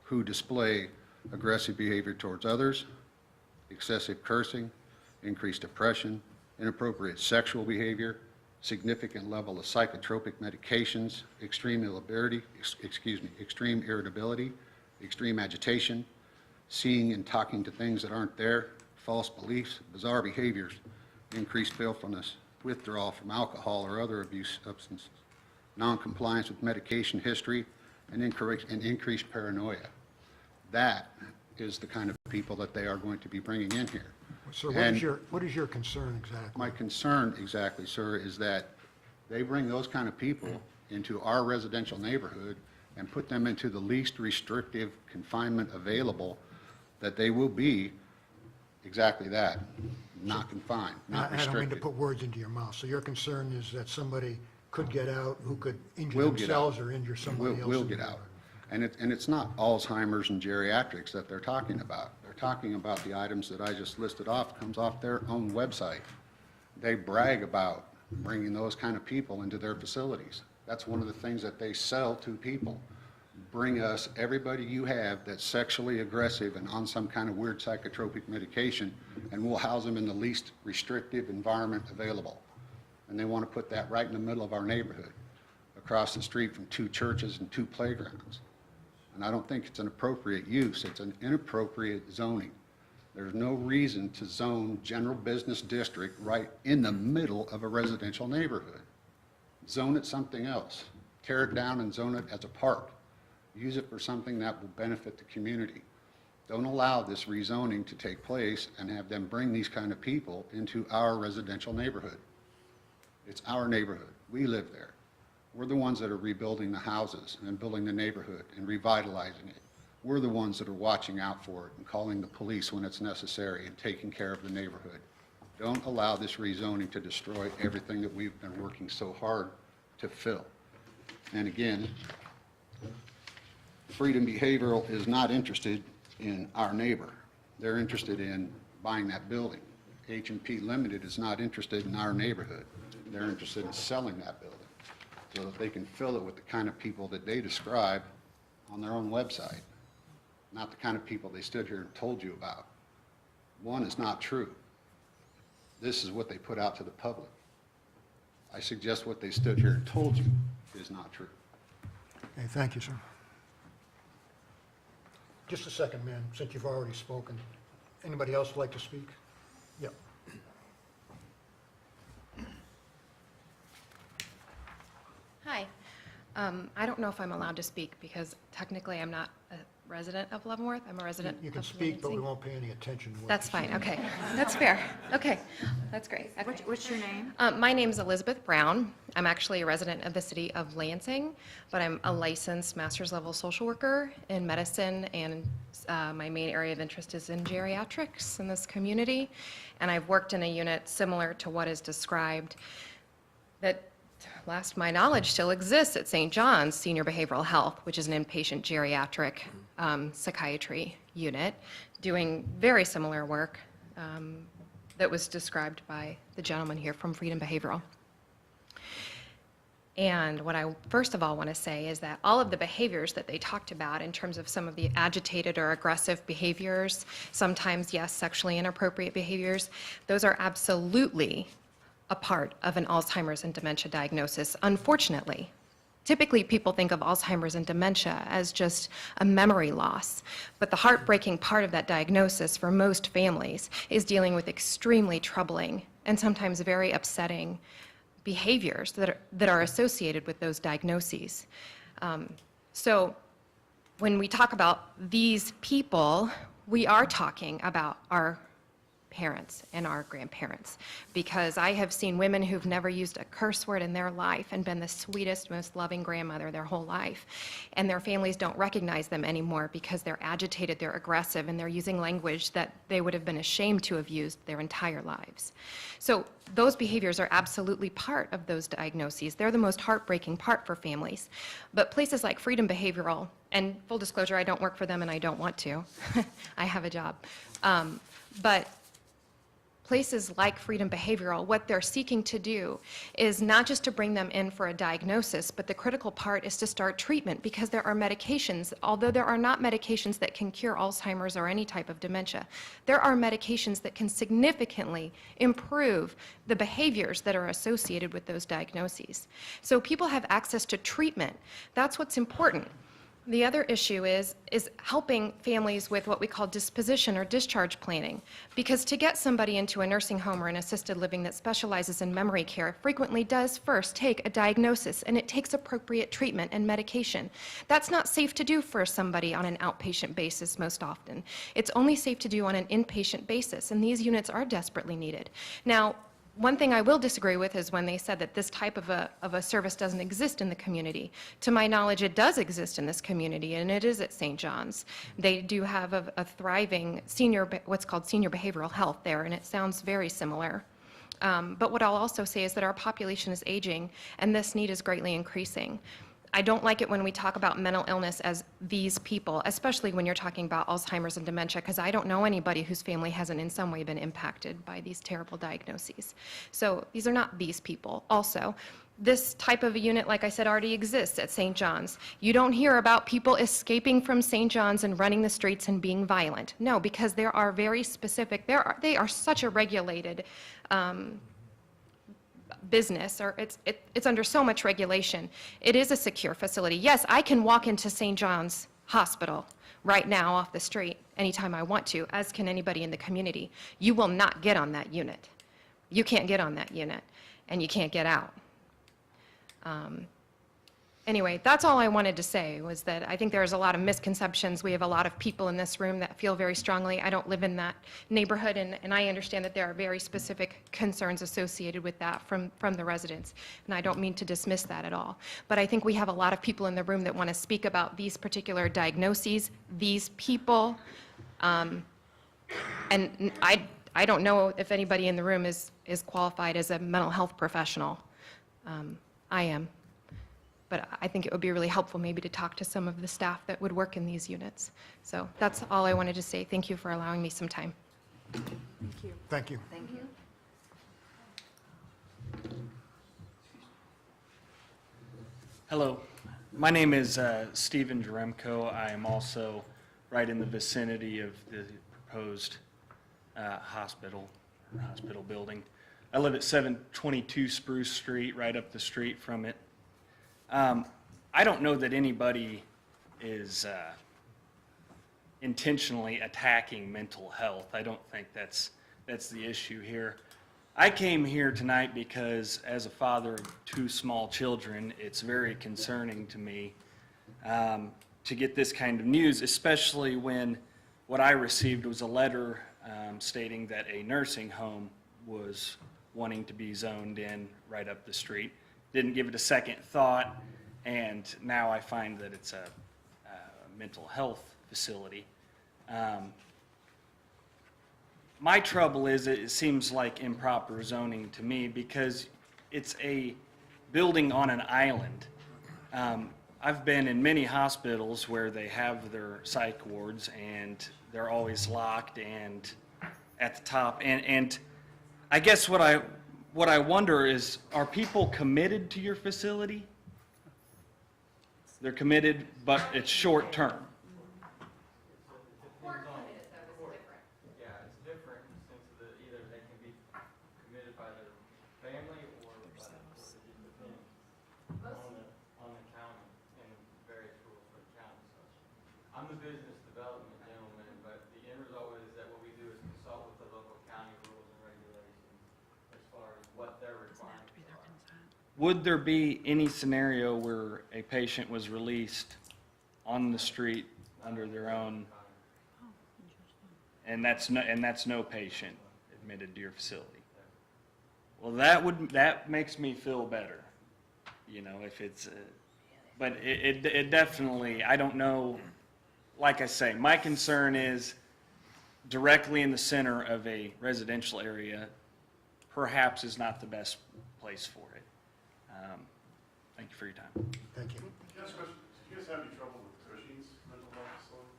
who display aggressive behavior towards others, excessive cursing, increased depression, inappropriate sexual behavior, significant level of psychotropic medications, extreme irritability, extreme agitation, seeing and talking to things that aren't there, false beliefs, bizarre behaviors, increased willfulness, withdrawal from alcohol or other abuse substances, noncompliance with medication history, and increased paranoia. That is the kind of people that they are going to be bringing in here. Sir, And what is your concern exactly? my concern exactly, sir, is that They bring those kind of people into our residential neighborhood and put them into the least restrictive confinement available, that they will be exactly that, not confined, not I don't mean to restricted. put words into your mouth. So your concern is that somebody could get out who could injure Will get themselves out. or injure somebody else? Will in get the out. neighborhood? And it's not Alzheimer's and geriatrics that they're talking about. They're talking about the items that I just listed off, comes off their own website. They brag about bringing those kind of people into their facilities. That's one of the things that they sell to people. Bring us everybody you have that's sexually aggressive and on some kind of weird psychotropic medication, and we'll house them in the least restrictive environment available. And they want to put that right in the middle of our neighborhood, across the street from 2 churches and 2 playgrounds. And I don't think it's an appropriate use. It's an inappropriate zoning. There's no reason to zone general business district right in the middle of a residential neighborhood. Zone it something else. Tear it down and zone it as a park. Use it for something that will benefit the community. Don't allow this rezoning to take place and have them bring these kind of people into our residential neighborhood. It's our neighborhood. We live there. We're the ones that are rebuilding the houses and building the neighborhood and revitalizing it. We're the ones that are watching out for it and calling the police when it's necessary and taking care of the neighborhood. Don't allow this rezoning to destroy everything that we've been working so hard to fill. And again, Freedom Behavioral is not interested in our neighbor. They're interested in buying that building. H&P Limited is not interested in our neighborhood. They're interested in selling that building so that they can fill it with the kind of people that they describe on their own website, not the kind of people they stood here and told you about. One is not true. This is what they put out to the public. I suggest what they stood here and told you is not true. Okay, thank you, sir. Just a second, ma'am, since you've already spoken. Anybody else like to speak? Yeah. Hi. I don't know if I'm allowed to speak because technically I'm not a resident of Leavenworth. I'm a resident of You can speak, but we Lansing. won't pay any attention to what That's you say. fine, okay. That's fair. Okay, that's great. Okay. What's your name? My name's Elizabeth Brown. I'm actually a resident of the city of Lansing, but I'm a licensed master's level social worker in medicine, and my main area of interest is in geriatrics in this community. And I've worked in a unit similar to what is described that, last my knowledge, still exists at St. John's Senior Behavioral Health, which is an inpatient geriatric psychiatry unit, doing very similar work that was described by the gentleman here from Freedom Behavioral. And what I first of all want to say is that all of the behaviors that they talked about in terms of some of the agitated or aggressive behaviors, sometimes, yes, sexually inappropriate behaviors, those are absolutely a part of an Alzheimer's and dementia diagnosis, unfortunately. Typically, people think of Alzheimer's and dementia as just a memory loss, but the heartbreaking part of that diagnosis for most families is dealing with extremely troubling and sometimes very upsetting behaviors that are associated with those diagnoses. So when we talk about these people, we are talking about our parents and our grandparents, because I have seen women who've never used a curse word in their life and been the sweetest, most loving grandmother their whole life, and their families don't recognize them anymore because they're agitated, they're aggressive, and they're using language that they would have been ashamed to have used their entire lives. So those behaviors are absolutely part of those diagnoses. They're the most heartbreaking part for families. But places like Freedom Behavioral, and full disclosure, I don't work for them and I don't want to. I have a job. But places like Freedom Behavioral, what they're seeking to do is not just to bring them in for a diagnosis, but the critical part is to start treatment, because there are medications, although there are not medications that can cure Alzheimer's or any type of dementia, there are medications that can significantly improve the behaviors that are associated with those diagnoses. So people have access to treatment. That's what's important. The other issue is helping families with what we call disposition or discharge planning, because to get somebody into a nursing home or an assisted living that specializes in memory care frequently does first take a diagnosis, and it takes appropriate treatment and medication. That's not safe to do for somebody on an outpatient basis most often. It's only safe to do on an inpatient basis, and these units are desperately needed. Now, One thing I will disagree with is when they said that this type of a service doesn't exist in the community. To my knowledge, it does exist in this community, and it is at St. John's. They do have a thriving what's called senior behavioral health there, and it sounds very similar. But what I'll also say is that our population is aging, and this need is greatly increasing. I don't like it when we talk about mental illness as these people, especially when you're talking about Alzheimer's and dementia, because I don't know anybody whose family hasn't in some way been impacted by these terrible diagnoses. So these are not these people. Also, this type of a unit, like I said, already exists at St. John's. You don't hear about people escaping from St. John's and running the streets and being violent. No, because there are very specific, they are such a regulated business, or it's under so much regulation. It is a secure facility. Yes, I can walk into St. John's Hospital right now off the street anytime I want to, as can anybody in the community. You will not get on that unit. You can't get on that unit, and you can't get out. Anyway, that's all I wanted to say, was that I think there's a lot of misconceptions. We have a lot of people in this room that feel very strongly. I don't live in that neighborhood, and I understand that there are very specific concerns associated with that from the residents, and I don't mean to dismiss that at all. But I think we have a lot of people in the room that want to speak about these particular diagnoses, these people, and I don't know if anybody in the room is qualified as a mental health professional. I am. But I think it would be really helpful maybe to talk to some of the staff that would work in these units. So that's all I wanted to say. Thank you for allowing me some time. Thank you. Thank you. Thank you. Hello, my name is Stephen Jaremko. I am also right in the vicinity of the proposed hospital building. I live at 722 Spruce Street, right up the street from it. I don't know that anybody is intentionally attacking mental health. I don't think that's the issue here. I came here tonight because, as a father of 2 small children, it's very concerning to me to get this kind of news, especially when what I received was a letter stating that a nursing home was wanting to be zoned in right up the street. Didn't give it a second thought, and now I find that it's a mental health facility. My trouble is it seems like improper zoning to me because it's a building on an island. I've been in many hospitals where they have their psych wards and they're always locked and at the top. And I guess what I wonder is, are people committed to your facility? They're committed, but it's short term. Yeah, it's different in the sense that either they can be committed by their family or by the dependent on the county and various rules for the county. So I'm the business development gentleman, but the end result is that what we do is consult with the local county rules and regulations as far as what their requirements are. Would there be any scenario where a patient was released on the street under their own, and that's no patient admitted to your facility? Well, that makes me feel better, you know, if it's, but it definitely, I don't know, like I say, my concern is directly in the center of a residential area perhaps is not the best place for it. Thank you for your time. Thank you. Can I ask a question? Do you guys have any trouble with Cushing's mental health facility?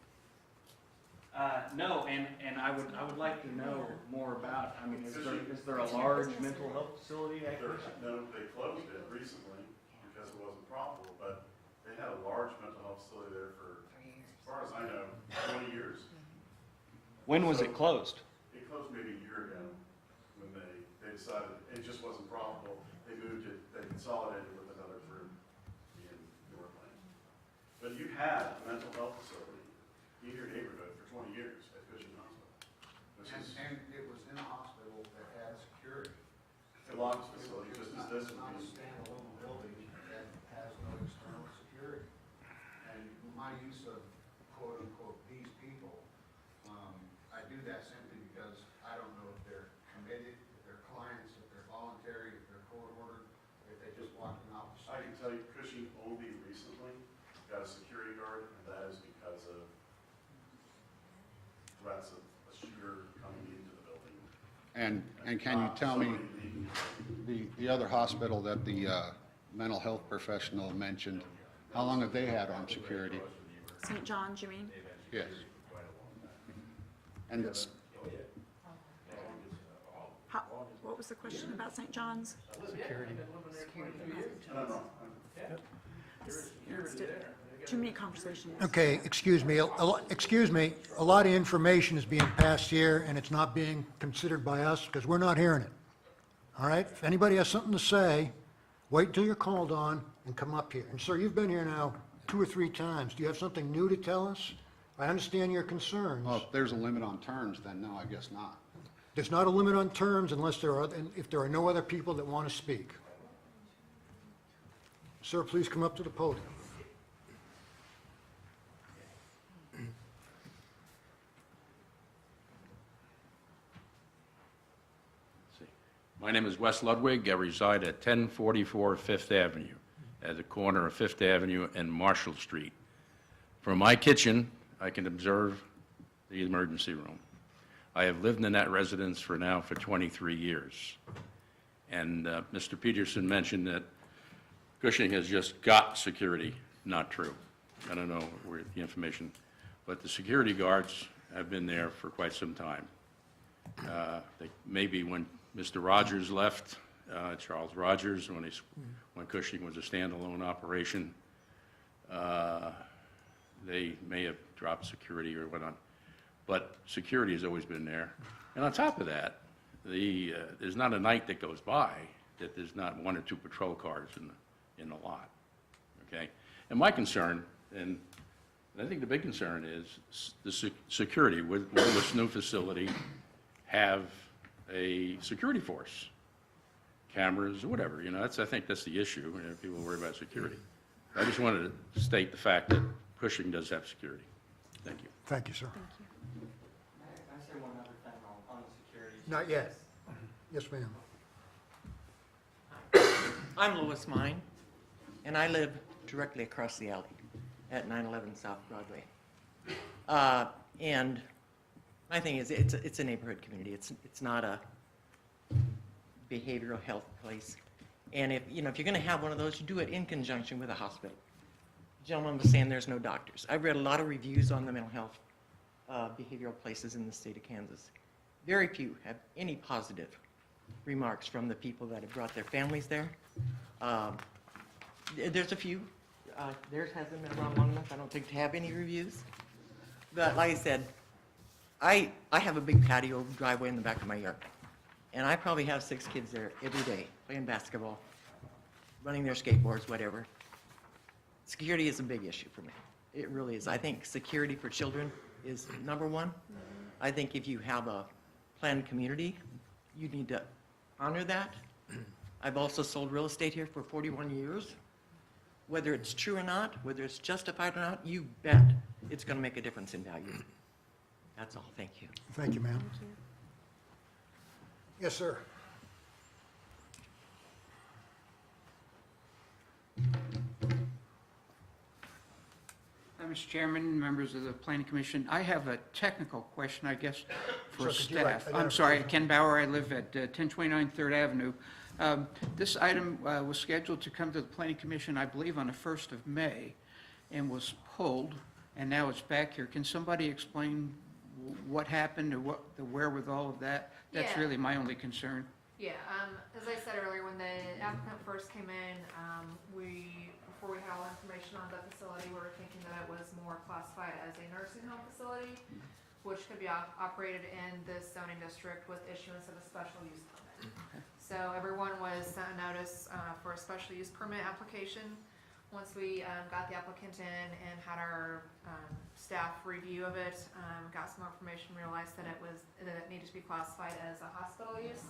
No, and I would like to know more about, I mean, is there a large mental health facility at Cushing? No, they closed it recently because it wasn't profitable, but they had a large mental health facility there for, as far as I know, 20 years. When was it closed? It closed maybe a year ago when they decided it just wasn't profitable. They moved it, they consolidated with another group in Northland. But you had a mental health facility in your neighborhood for 20 years at Cushing Hospital. And it was in a hospital that had security. A lot of facilities, just as this Not would a be. standalone building that has no external security. And my use of quote-unquote these people, I do that simply because I don't know if they're committed, if they're clients, if they're recently, got a security guard, and that is because of threats of a shooter coming into the building. And can you tell me, the other hospital that the mental health professional mentioned, how long have they had armed security? St. John's, you mean? Yes. And it's, What was the question about St. John's? Security. Too many conversations. Okay, excuse me, excuse me, a lot of information is being passed here, and it's not being considered by us, because we're not hearing it. All right? If anybody has something to say, wait till you're called on and come up here. And sir, you've been here now 2 or 3 times. Do you have something new to tell us? I understand your concerns. well, if there's a limit on terms, then no, I guess not. There's not a limit on terms unless there are, if there are no other people that want to speak. Sir, please come up to the podium. My name is Wes Ludwig. I reside at 1044 Fifth Avenue, at the corner of Fifth Avenue and Marshall Street. From my kitchen, I can observe the emergency room. I have lived in that residence for 23 years. And Mr. Peterson mentioned that Cushing has just got security. Not true. I don't know where the information, but the security guards have been there for quite some time. Maybe when Mr. Rogers left, Charles Rogers, when Cushing was a standalone operation, they may have dropped security or whatnot, but security has always been there. And on top of that, there's not a night that goes by that there's not 1 or 2 patrol cars in the lot, okay? And my concern, and I think the big concern is the security. Will this new facility have a security force? Cameras, or whatever, I think that's the issue. People worry about security. I just wanted to state the fact that Cushing does have security. Thank you. Thank you, sir. Can I say one other thing on the security? Not yet. Yes, ma'am. I'm Louis Mine, and I live directly across the alley at 911 South Broadway. And my thing is, it's a neighborhood community. It's not a behavioral health place. And if you're going to have one of those, you do it in conjunction with a hospital. The gentleman was saying there's no doctors. I've read a lot of reviews on the mental health behavioral places in the state of Kansas. Very few have any positive remarks from the people that have brought their families there. There's a few. Theirs hasn't been around long enough, I don't think, to have any reviews. But like I said, I have a big patio driveway in the back of my yard. And I probably have 6 kids there every day, playing basketball, running their skateboards, whatever. Security is a big issue for me. It really is. I think security for children is number one. I think if you have a planned community, you need to honor that. I've also sold real estate here for 41 years. Whether it's true or not, whether it's justified or not, you bet it's going to make a difference in value. That's all. Thank you. Thank you, ma'am. Yes, sir. Mr. Chairman, members of the Planning Commission, I have a technical question, I guess, for Sir, could you staff. identify I'm sorry, Ken Bauer, I live at 1029 3rd Avenue. This item was scheduled to come to the Planning Commission, I believe, on the 1st of May, and was pulled, and now it's back here. Can somebody explain what happened or what the wherewithal of that? That's Yeah. really my only concern. Yeah, as I said earlier, when the applicant first came in, before we had all the information on the facility, we were thinking that it was more classified as a nursing home facility, which could be operated in this zoning district with issuance of a special use permit. So everyone was sent a notice for a special use permit application. Once we got the applicant in and had our staff review of it, got some more information, realized that it needed to be classified as a hospital use,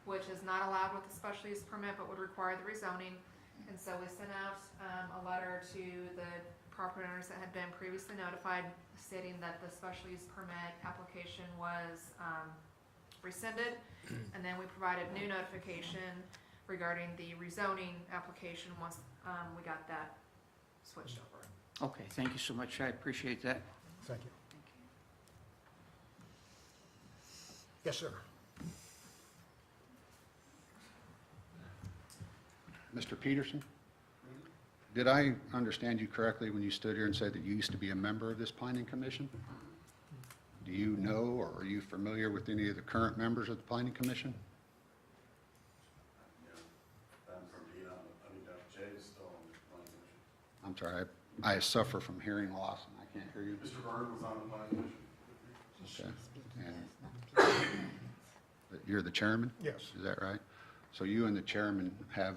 which is not allowed with the special use permit, but would require the rezoning. And so we sent out a letter to the property owners that had been previously notified, stating that the special use permit application was rescinded. And then we provided new notification regarding the rezoning application once we got that switched over. Okay, thank you so much. I appreciate that. Thank you. Yes, sir. Mr. Peterson, did I understand you correctly when you stood here and said that you used to be a member of this planning commission? Do you know or are you familiar with any of the current members of the planning commission? I'm sorry, I suffer from hearing loss and I can't hear you. Mr. Byrne was on the planning commission. Okay. And you're the chairman? Yes. Is that right? So you and the chairman have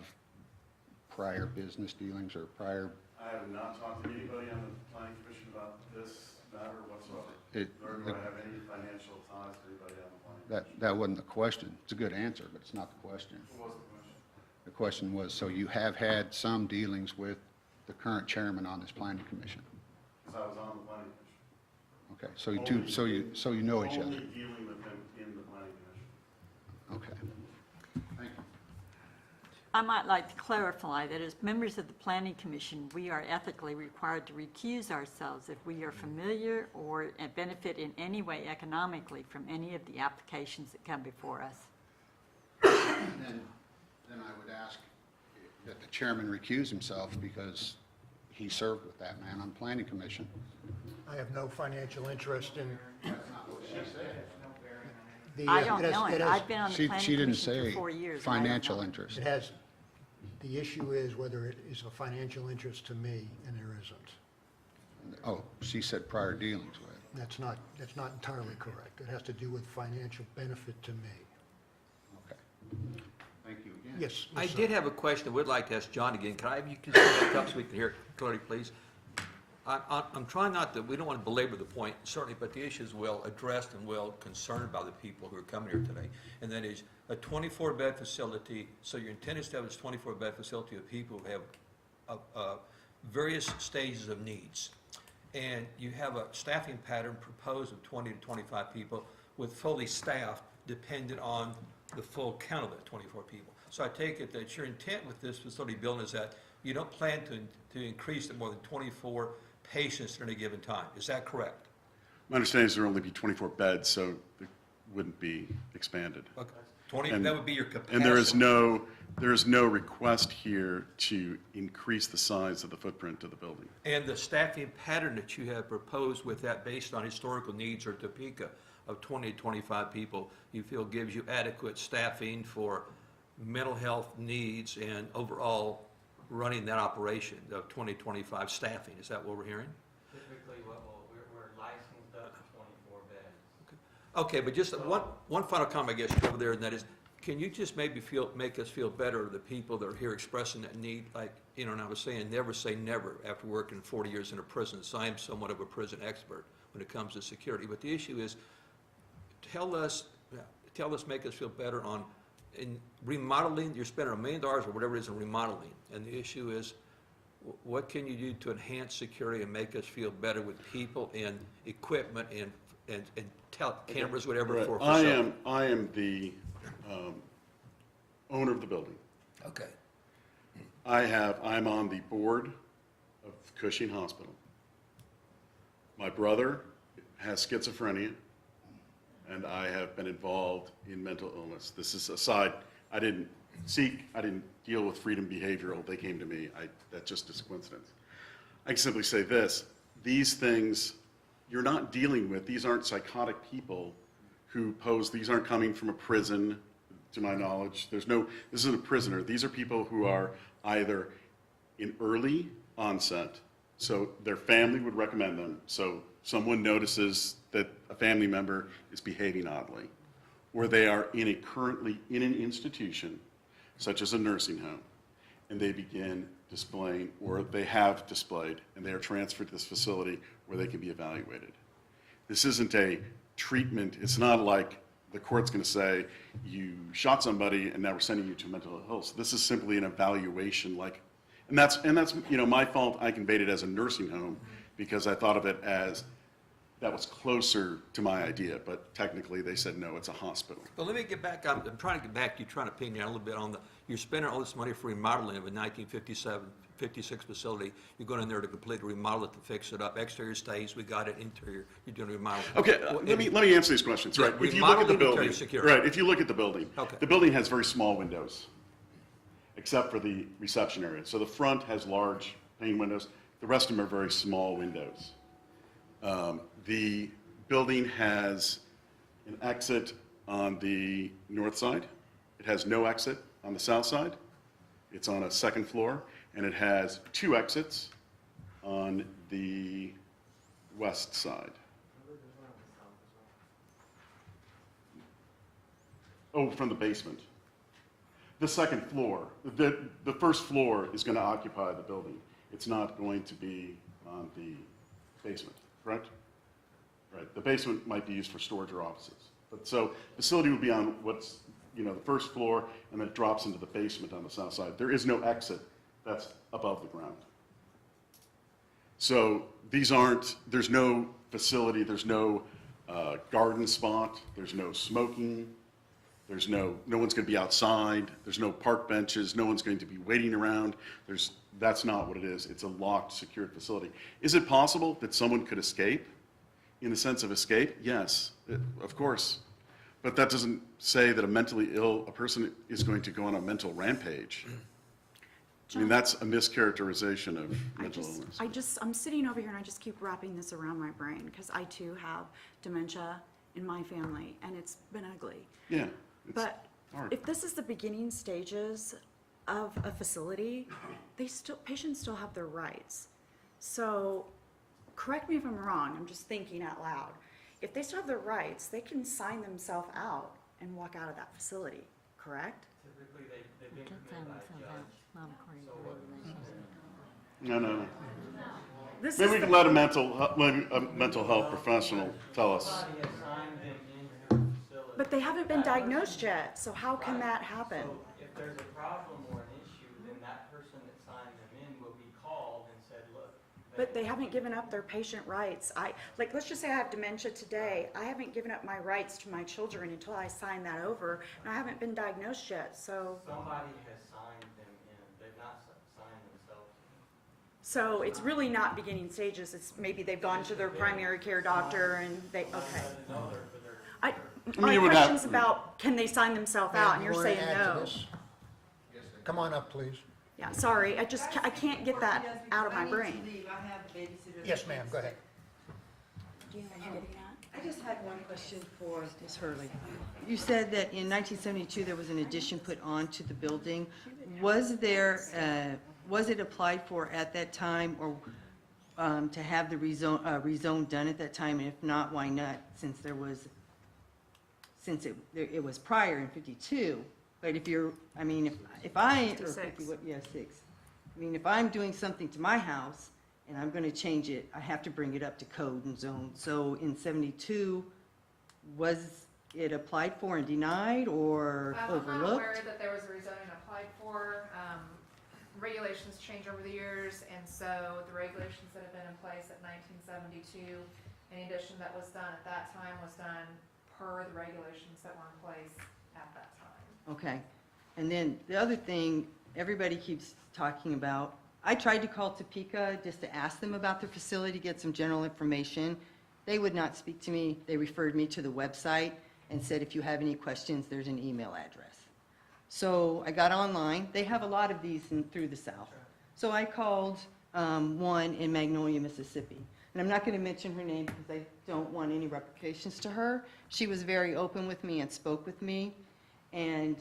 prior business dealings or prior, I have not talked to anybody on the planning commission about this matter whatsoever. It- Nor do I have any financial ties to anybody on the planning commission. that wasn't the question. It's a good answer, but it's not the question. What was the question? The question was, so you have had some dealings with the current chairman on this planning commission? Because I was on the planning commission. Okay, so you two, so you know each other? Only dealing with him in the planning commission. Okay. Thank you. I might like to clarify that as members of the Planning Commission, we are ethically required to recuse ourselves if we are familiar or benefit in any way economically from any of the applications that come before us. Then I would ask that the chairman recuse himself because he served with that man on the planning commission. I have no financial interest in. I don't know it. I've been on the Planning She didn't Commission say for 4 years. and I don't financial know. interest. It has, the issue is whether it is a financial interest to me, and there isn't. Oh, she said prior dealings with. That's not entirely correct. It has to do with financial benefit to me. Okay. Thank you again. Yes. I yes, sir. did have a question I would like to ask John again. Can I have you can speak up so we can hear clearly, please? I'm trying not to, we don't want to belabor the point, certainly, but the issue is well addressed and well concerned by the people who are coming here today. And that is a 24-bed facility, so your intent is to have this 24-bed facility of people who have various stages of needs. And you have a staffing pattern proposed of 20 to 25 people with fully staffed, dependent on the full count of that 24 people. So I take it that your intent with this facility building is that you don't plan to increase to more than 24 patients at any given time. Is that correct? My understanding is there will only be 24 beds, so it wouldn't be expanded. Okay. 20, And- that would be your capacity. And there is no request here to increase the size of the footprint of the building. And the staffing pattern that you have proposed with that based on historical needs or Topeka of 20 to 25 people, you feel gives you adequate staffing for mental health needs and overall running that operation of 20, 25 staffing. Is that what we're hearing? Typically, we're licensed up to 24 beds. Okay, but just one final comment, I guess, over there, and that is, can you just maybe make us feel better, the people that are here expressing that need, like, you know, and I was saying, never say never after working 40 years in a prison, so I am somewhat of a prison expert when it comes to security. But the issue is, tell us, make us feel better on, in remodeling, you're spending $1 million or whatever it is in remodeling, and the issue is, what can you do to enhance security and make us feel better with people and equipment and cameras, whatever, Right. for a facility? I am the owner of the building. Okay. I'm on the board of Cushing Hospital. My brother has schizophrenia, and I have been involved in mental illness. This is aside, I didn't deal with Freedom Behavioral, they came to me. That's just a coincidence. I can simply say this, these things you're not dealing with, these aren't psychotic people who pose, these aren't coming from a prison, to my knowledge. This isn't a prisoner. These are people who are either in early onset, so their family would recommend them, so someone notices that a family member is behaving oddly, or they are currently in an institution, such as a nursing home, and they begin displaying, or they have displayed, and they are transferred to this facility where they can be evaluated. This isn't a treatment. It's not like the court's going to say, you shot somebody and now we're sending you to mental health. This is simply an evaluation, and that's my fault. I conveyed it as a nursing home because I thought of it as that was closer to my idea, but technically they said, no, it's a hospital. But let me get back, I'm trying to get back, you're trying to pin down a little bit on you're spending all this money for remodeling of a 56 facility. You're going in there to completely remodel it, to fix it up. Exterior stays, we got it. Interior, you're doing remodeling. Okay, let me answer these questions. Yeah, Right, if you look at the remodeling, building, interior security. right, if you look at the building, Okay. the building has very small windows, except for the reception area. So the front has large pane windows. The rest of them are very small windows. The building has an exit on the north side. It has no exit on the south side. It's on a second floor, and it has 2 exits on the west side. Oh, from the basement. The second floor, the first floor is going to occupy the building. It's not going to be on the basement, correct? Right, the basement might be used for storage or offices. But so facility would be on what's, the first floor, and then it drops into the basement on the south side. There is no exit that's above the ground. So these there's no facility, there's no garden spot, there's no smoking, no one's going to be outside, there's no park benches, no one's going to be waiting around. That's not what it is. It's a locked, secured facility. Is it possible that someone could escape? In the sense of escape, yes, of course. But that doesn't say that a person is going to go on a mental rampage. I mean, that's a mischaracterization of mental illness. I'm sitting over here and I just keep wrapping this around my brain because I too have dementia in my family and it's been ugly. Yeah. But hard. if this is the beginning stages of a facility, patients still have their rights. So correct me if I'm wrong, I'm just thinking out loud. If they still have their rights, they can sign themselves out and walk out of that facility, correct? Typically, they've been committed by a judge. Not according to regulations. No. This Maybe is we can the- let a mental health professional tell us. Somebody has signed them into the facility. But they haven't been diagnosed yet, so how can that happen? So if there's a problem or an issue, then that person that signed them in will be called and said, look. But they haven't given up their patient rights. Let's just say I have dementia today. I haven't given up my rights to my children until I sign that over, and I haven't been diagnosed yet, so. Somebody has signed them in. They've not signed themselves in. So it's really not beginning stages. It's maybe they've gone to their primary care doctor and they, okay. My you would have- question's about, can they sign themselves out, and you're Ma'am, you saying wanna add to no. this? Come on up, please. Yeah, sorry, I can't get that out of my brain. I have the babysitter. Yes, ma'am, go ahead. Do you know what I'm getting at? I just had one question for Ms. Hurley. You said that in 1972, there was an addition put onto the building. Was it applied for at that time, or to have the rezone done at that time? And if not, why not, since it was prior in 52? But if you're, I mean, if I, or 56. 50, yeah, 6. I mean, if I'm doing something to my house and I'm going to change it, I have to bring it up to code and zone. So in 72, was it applied for and denied or I'm not aware overlooked? that there was a rezoning applied for. Regulations change over the years, and so the regulations that have been in place at 1972, any addition that was done at that time was done per the regulations that were in place at that time. Okay. And then the other thing, everybody keeps talking about, I tried to call Topeka just to ask them about their facility, get some general information. They would not speak to me. They referred me to the website and said, if you have any questions, there's an email address. So I got online. They have a lot of these through the South. So I called one in Magnolia, Mississippi. And I'm not going to mention her name because I don't want any repercussions to her. She was very open with me and spoke with me. And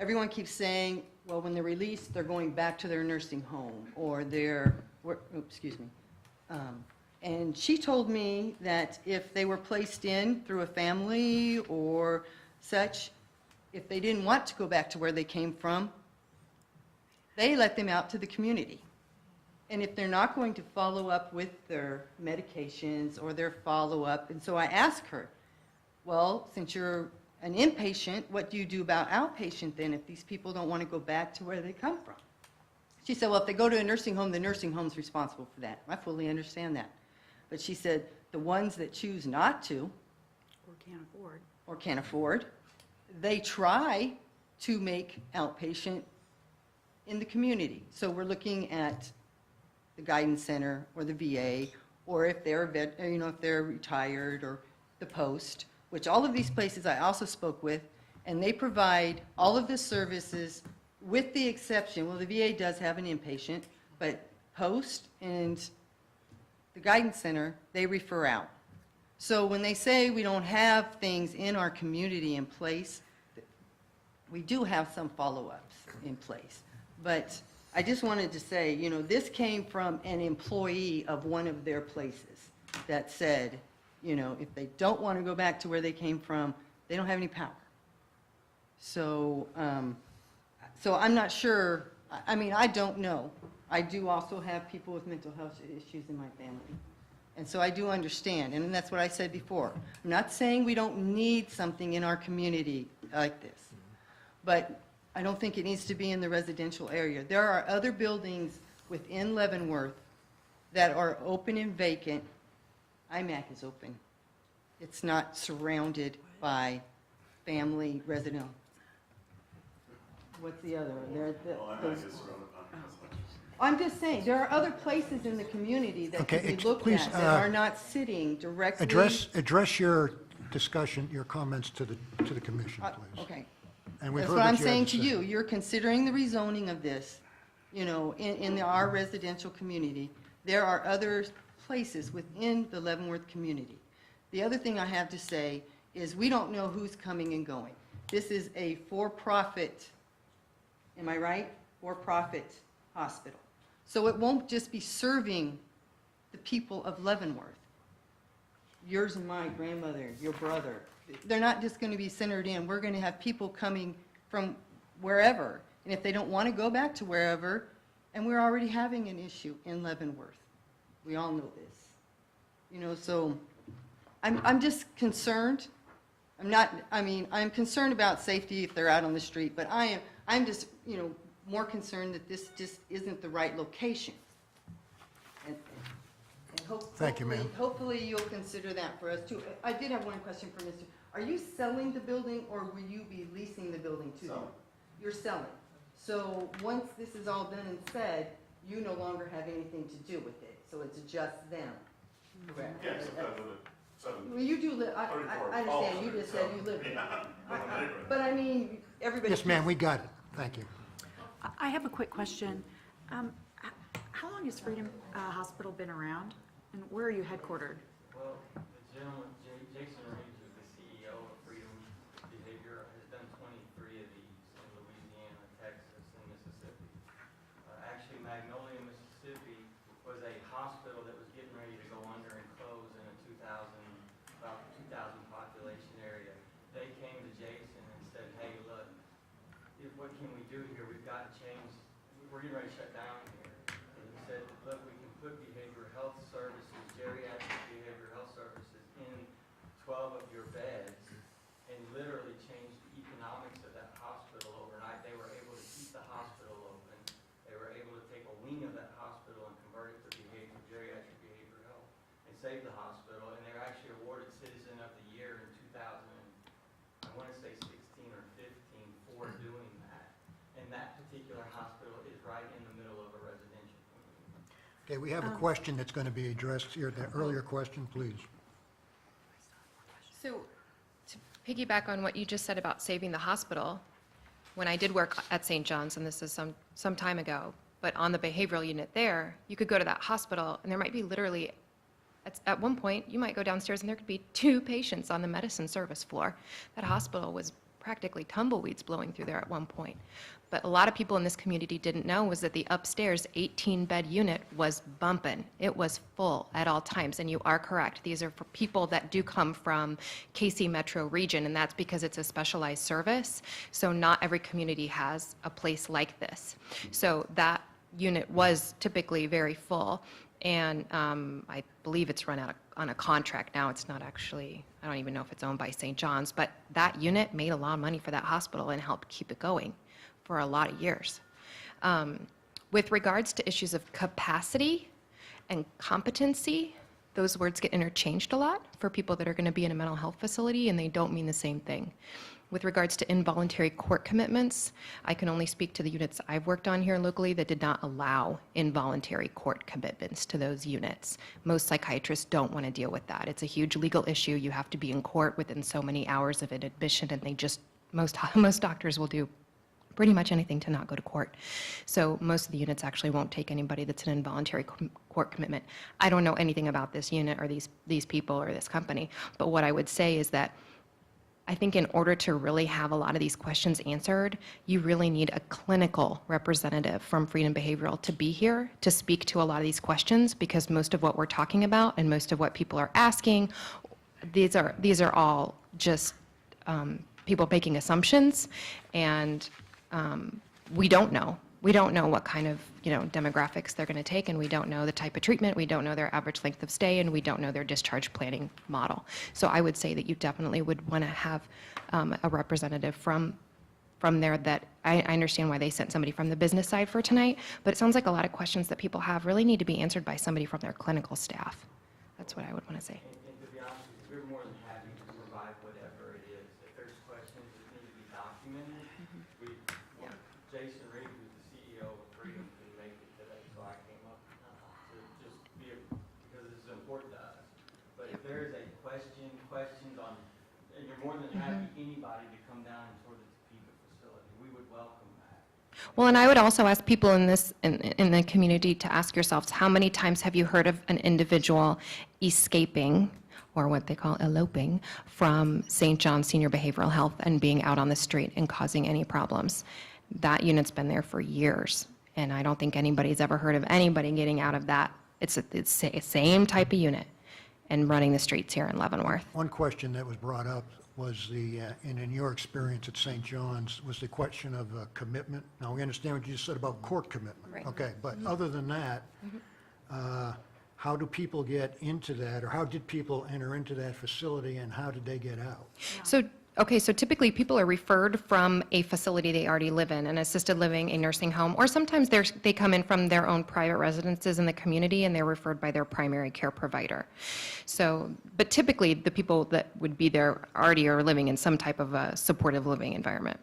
everyone keeps saying, well, when they're released, they're going back to their nursing home or and she told me that if they were placed in through a family or such, if they didn't want to go back to where they came from, they let them out to the community. And if they're not going to follow up with their medications or their follow-up, and so I asked her, well, since you're an inpatient, what do you do about outpatient then if these people don't want to go back to where they come from? She said, well, if they go to a nursing home, the nursing home's responsible for that. I fully understand that. But she said, The ones that choose not to, Or can't afford. or can't afford, they try to make outpatient in the community. So we're looking at the guidance center or the VA, or if they're if they're retired, or the post, which all of these places I also spoke with, and they provide all of the services with the exception, well, the VA does have an inpatient, but post and the guidance center, they refer out. So when they say we don't have things in our community in place, we do have some follow-ups in place. But I just wanted to say, this came from an employee of one of their places that said, if they don't want to go back to where they came from, they don't have any power. So, so I'm not sure, I don't know. I do also have people with mental health issues in my family. And so I do understand, and that's what I said before. I'm not saying we don't need something in our community like this, but I don't think it needs to be in the residential area. There are other buildings within Leavenworth that are open and vacant. IMAC is open. It's not surrounded by family resident. What's the other? I'm just saying, there are other places in the community that Okay, can be looked please, at that are not sitting directly. Address your discussion, your comments to the commission, please. Okay. And we've That's heard what I'm you had saying to to say. you. You're considering the rezoning of this, in our residential community. There are other places within the Leavenworth community. The other thing I have to say is we don't know who's coming and going. This is a for-profit, am I right? For-profit hospital. So it won't just be serving the people of Leavenworth. Yours and my grandmother, your brother. They're not just going to be centered in. We're going to have people coming from wherever. And if they don't want to go back to wherever, and we're already having an issue in Leavenworth. We all know this. So I'm just concerned. I'm concerned about safety if they're out on the street, but I'm just, more concerned that this just isn't the right location. And Thank you, ma'am. Hopefully you'll consider that for us too. I did have one question for Mr. Are you selling the building or will you be leasing the building to them? You're selling. So once this is all done and said, you no longer have anything to do with it. So it's just them. Correct? Yes, Well, you do live, I understand, you just said you live there. But everybody. Yes, ma'am, we got it. Thank you. I have a quick question. How long has Freedom Hospital been around, and where are you headquartered? Well, the gentleman, Jason Reeves, is the CEO of Freedom Behavior, has done 23 of these in Louisiana, Texas, and Mississippi. Actually, Magnolia, Mississippi was a hospital that was getting ready to go under and close in a about 2,000 population area. They came to Jason and said, hey, look, what can we do here? We've got to change. We're getting ready to shut down here. And he said, look, we can put behavioral health services, geriatric behavioral health services in 12 of your beds and literally change the economics of that hospital overnight. They were able to keep the hospital open. They were able to take a wing of that hospital and convert it to geriatric behavioral health and save the hospital. And they were actually awarded Citizen of the Year in 2016 or 15 for doing that. And that particular hospital is right in the middle of a residential community. Okay, we have a question that's going to be addressed here. The earlier question, please. So, to piggyback on what you just said about saving the hospital, when I did work at St. John's, and this is some time ago, but on the behavioral unit there, you could go to that hospital, and there might be literally, at one point, you might go downstairs and there could be 2 patients on the medicine service floor. That hospital was practically tumbleweeds blowing through there at one point. But a lot of people in this community didn't know was that the upstairs 18-bed unit was bumping. It was full at all times, and you are correct. These are for people that do come from KC Metro region, and that's because it's a specialized service. So not every community has a place like this. So that unit was typically very full, and I believe it's run out on a contract now. It's not actually, I don't even know if it's owned by St. John's, but that unit made a lot of money for that hospital and helped keep it going for a lot of years. With regards to issues of capacity and competency, those words get interchanged a lot for people that are going to be in a mental health facility, and they don't mean the same thing. With regards to involuntary court commitments, I can only speak to the units I've worked on here locally that did not allow involuntary court commitments to those units. Most psychiatrists don't want to deal with that. It's a huge legal issue. You have to be in court within so many hours of an admission, and they just, most doctors will do pretty much anything to not go to court. So most of the units actually won't take anybody that's an involuntary court commitment. I don't know anything about this unit or these people or this company, but what I would say is that I think in order to really have a lot of these questions answered, you really need a clinical representative from Freedom Behavioral to be here to speak to a lot of these questions, because most of what we're talking about and most of what people are asking, these are all just people making assumptions, and we don't know. We don't know what kind of, demographics they're going to take, and we don't know the type of treatment, we don't know their average length of stay, and we don't know their discharge planning model. So I would say that you definitely would want to have a representative from there that, I understand why they sent somebody from the business side for tonight, but it sounds like a lot of questions that people have really need to be answered by somebody from their clinical staff. That's what I would want to say. And to be honest with you, we're more than happy to provide whatever it is. If there's questions that need to be documented, Jason Reed, who's the CEO of Freedom, couldn't make it today, so I came up to just because this is important to us. But if there is a questions on, and you're more than happy, anybody to come down and tour the Topeka facility, we would welcome that. Well, and I would also ask people in the community to ask yourselves, how many times have you heard of an individual escaping, or what they call eloping, from St. John's Senior Behavioral Health and being out on the street and causing any problems? That unit's been there for years, and I don't think anybody's ever heard of anybody getting out of that. It's the same type of unit and running the streets here in Leavenworth. One question that was brought up was and in your experience at St. John's, was the question of commitment. Now, we understand what you just said about court commitment. Right. Okay, but other than that, how do people get into that, or how did people enter into that facility, and how did they get out? So typically people are referred from a facility they already live in, an assisted living, a nursing home, or sometimes they come in from their own private residences in the community and they're referred by their primary care provider. So, but typically the people that would be there already are living in some type of a supportive living environment.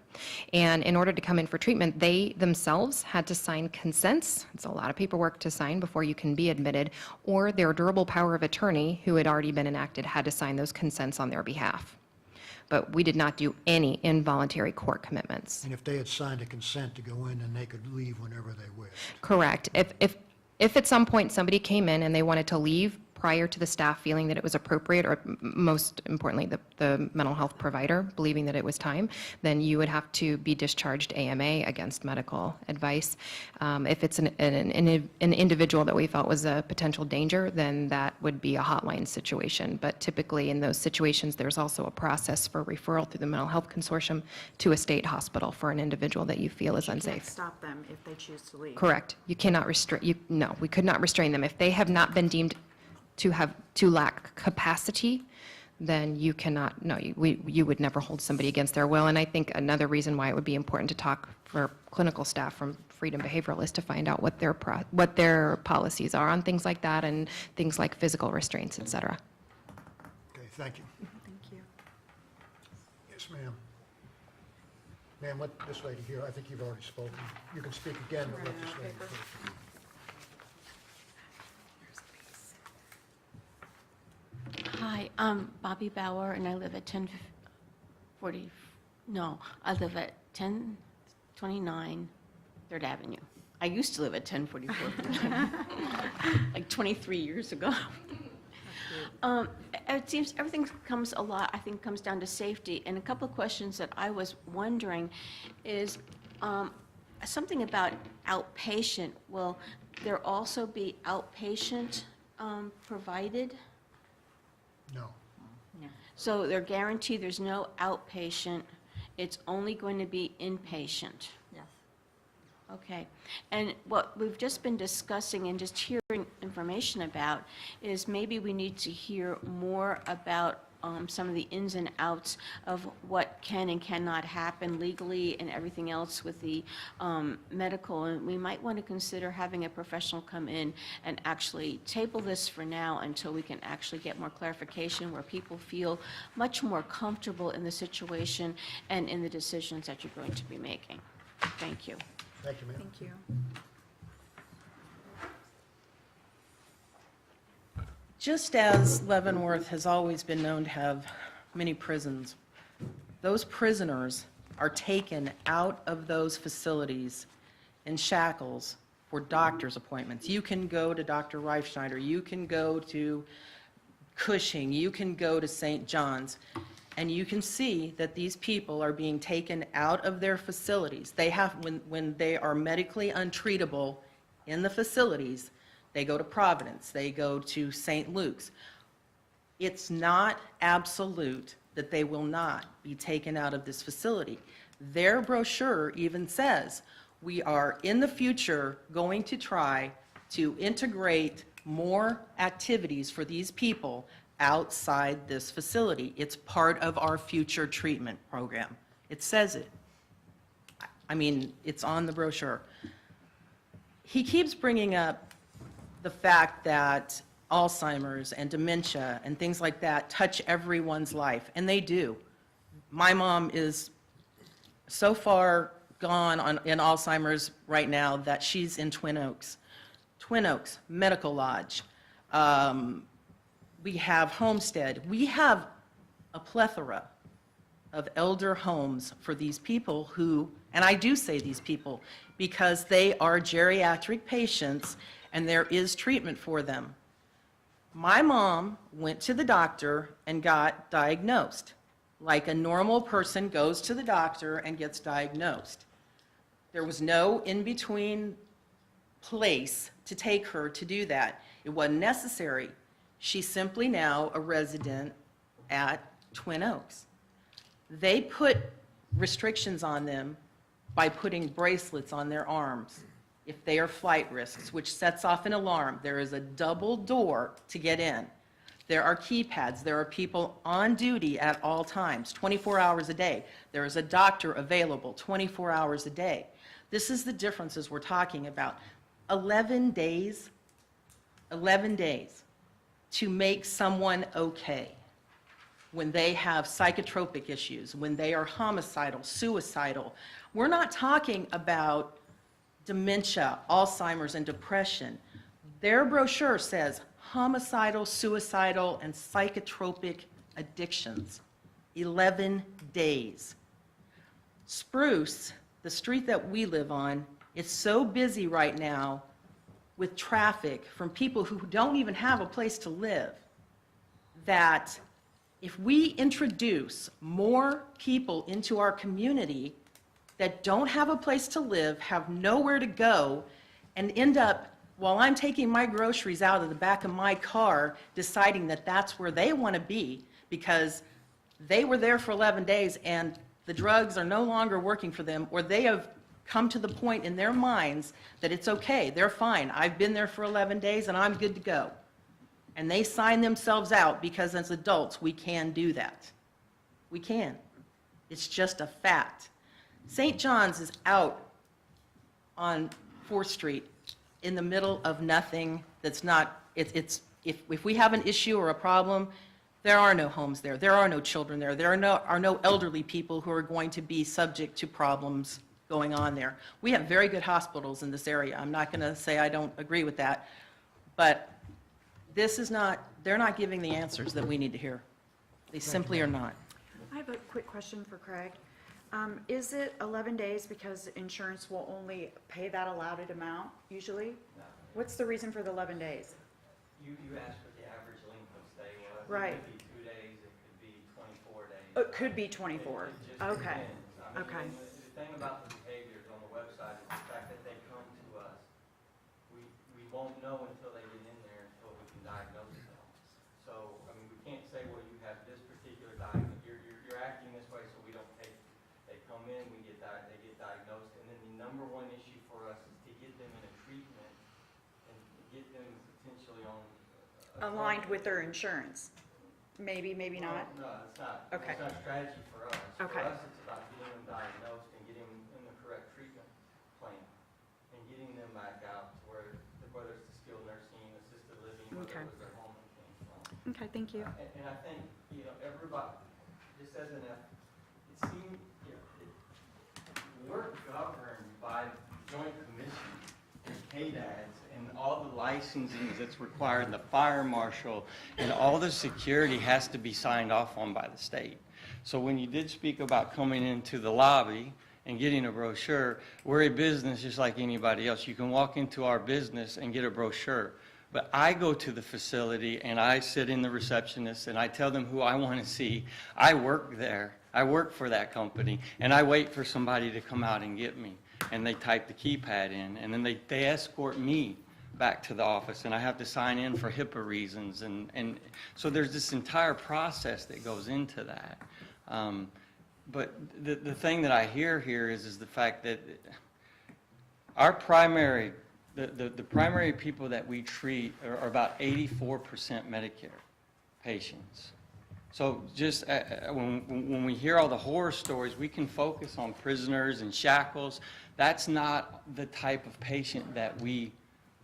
And in order to come in for treatment, they themselves had to sign consents. It's a lot of paperwork to sign before you can be admitted, or their durable power of attorney, who had already been enacted, had to sign those consents on their behalf. But we did not do any involuntary court commitments. And if they had signed a consent to go in, then they could leave whenever they wished. Correct. If at some point somebody came in and they wanted to leave prior to the staff feeling that it was appropriate, or most importantly, the mental health provider believing that it was time, then you would have to be discharged AMA against medical advice. If it's an individual that we felt was a potential danger, then that would be a hotline situation. But typically in those situations, there's also a process for referral through the Mental Health Consortium to a state hospital for an individual that you feel is You can't unsafe. stop them if they choose to leave. Correct. You cannot restrain, no, we could not restrain them. If they have not been deemed to lack capacity, then you cannot, no, you would never hold somebody against their will. And I think another reason why it would be important to talk for clinical staff from Freedom Behavioral is to find out what their policies are on things like that, and things like physical restraints, et cetera. Okay, thank you. Thank you. Yes, ma'am. Ma'am, let this lady here, I think you've already spoken. You can speak again, but let this lady first. Hi, I'm Bobby Bauer, and I live at I live at 1029 3rd Avenue. I used to live at 1044, like 23 years ago. It seems everything comes down to safety, and a couple of questions that I was wondering is something about outpatient. Will there also be outpatient provided? No. So they're guaranteed there's no outpatient, it's only going to be inpatient? Yes. Okay. And what we've just been discussing and just hearing information about is maybe we need to hear more about some of the ins and outs of what can and cannot happen legally and everything else with the medical. And we might want to consider having a professional come in and actually table this for now until we can actually get more clarification where people feel much more comfortable in the situation and in the decisions that you're going to be making. Thank you. Thank you, ma'am. Thank you. Just as Leavenworth has always been known to have many prisons, those prisoners are taken out of those facilities in shackles for doctor's appointments. You can go to Dr. Reifschneider, you can go to Cushing, you can go to St. John's, and you can see that these people are being taken out of their facilities. They have, when they are medically untreatable in the facilities, they go to Providence, they go to St. Luke's. It's not absolute that they will not be taken out of this facility. Their brochure even says, we are in the future going to try to integrate more activities for these people outside this facility. It's part of our future treatment program. It says it. I mean, it's on the brochure. He keeps bringing up the fact that Alzheimer's and dementia and things like that touch everyone's life, and they do. My mom is so far gone in Alzheimer's right now that she's in Twin Oaks. Twin Oaks Medical Lodge. We have Homestead. We have a plethora of elder homes for these people who, and I do say these people, because they are geriatric patients and there is treatment for them. My mom went to the doctor and got diagnosed, like a normal person goes to the doctor and gets diagnosed. There was no in-between place to take her to do that. It wasn't necessary. She's simply now a resident at Twin Oaks. They put restrictions on them by putting bracelets on their arms if they are flight risks, which sets off an alarm. There is a double door to get in. There are keypads. There are people on duty at all times, 24 hours a day. There is a doctor available 24 hours a day. This is the differences we're talking about. 11 days to make someone okay when they have psychotropic issues, when they are homicidal, suicidal. We're not talking about dementia, Alzheimer's, and depression. Their brochure says homicidal, suicidal, and psychotropic addictions. 11 days. Spruce, the street that we live on, is so busy right now with traffic from people who don't even have a place to live that if we introduce more people into our community that don't have a place to live, have nowhere to go, and end up, while I'm taking my groceries out of the back of my car, deciding that that's where they want to be because they were there for 11 days and the drugs are no longer working for them, or they have come to the point in their minds that it's okay, they're fine, I've been there for 11 days and I'm good to go. And they sign themselves out because as adults, we can do that. We can. It's just a fact. St. John's is out on 4th Street in the middle of nothing that's not, if we have an issue or a problem, there are no homes there. There are no children there. There are no elderly people who are going to be subject to problems going on there. We have very good hospitals in this area. I'm not going to say I don't agree with that, but this is not, they're not giving the answers that we need to hear. They simply are not. I have a quick question for Craig. Is it 11 days because insurance will only pay that allotted amount usually? No. What's the reason for the 11 days? You asked what the average length of stay was. Right. It could be 2 days, it could be 24 days. It could be 24. It just Okay. depends. I mean, Okay. and the thing about the behaviors on the website is the fact that they come to us. We won't know until they get in there until we can diagnose them. So, I mean, we can't say, well, you have this particular diagnosis, you're acting this way, so we don't take, they come in, they get diagnosed, and then the number one issue for us is to get them in a treatment and get them potentially on. Aligned with their insurance. Maybe, maybe not? No, it's not. Okay. It's not strategy for us. Okay. For us, it's about getting them diagnosed and getting them in the correct treatment plan and getting them back out to whether it's the skilled nursing, assisted living, whether Okay. it was their home and came from. Okay, thank you. And I think, everybody, just as it seemed, we're governed by Joint Commission and KDADS and all the licensing that's required, the fire marshal, and all the security has to be signed off on by the state. So when you did speak about coming into the lobby and getting a brochure, we're a business just like anybody else. You can walk into our business and get a brochure. But I go to the facility and I sit in the receptionist and I tell them who I want to see. I work there. I work for that company. And I wait for somebody to come out and get me. And they type the keypad in. And then they escort me back to the office. And I have to sign in for HIPAA reasons. And so there's this entire process that goes into that. But the thing that I hear here is the fact that our primary... The primary people that we treat are about 84% Medicare patients. So just when we hear all the horror stories, we can focus on prisoners and shackles. That's not the type of patient that we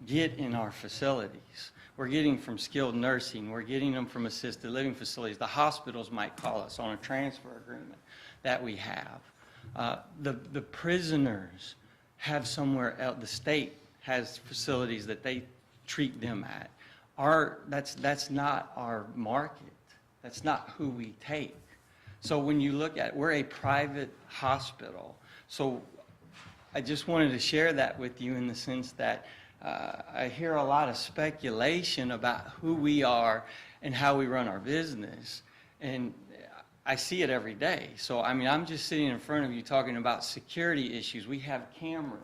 get in our facilities. We're getting from skilled nursing. We're getting them from assisted living facilities. The hospitals might call us on a transfer agreement that we have. The prisoners have somewhere else. The state has facilities that they treat them at. That's not our market. That's not who we take. So when you look at, we're a private hospital. So I just wanted to share that with you in the sense that I hear a lot of speculation about who we are and how we run our business. And I see it every day. So, I mean, I'm just sitting in front of you talking about security issues. We have cameras.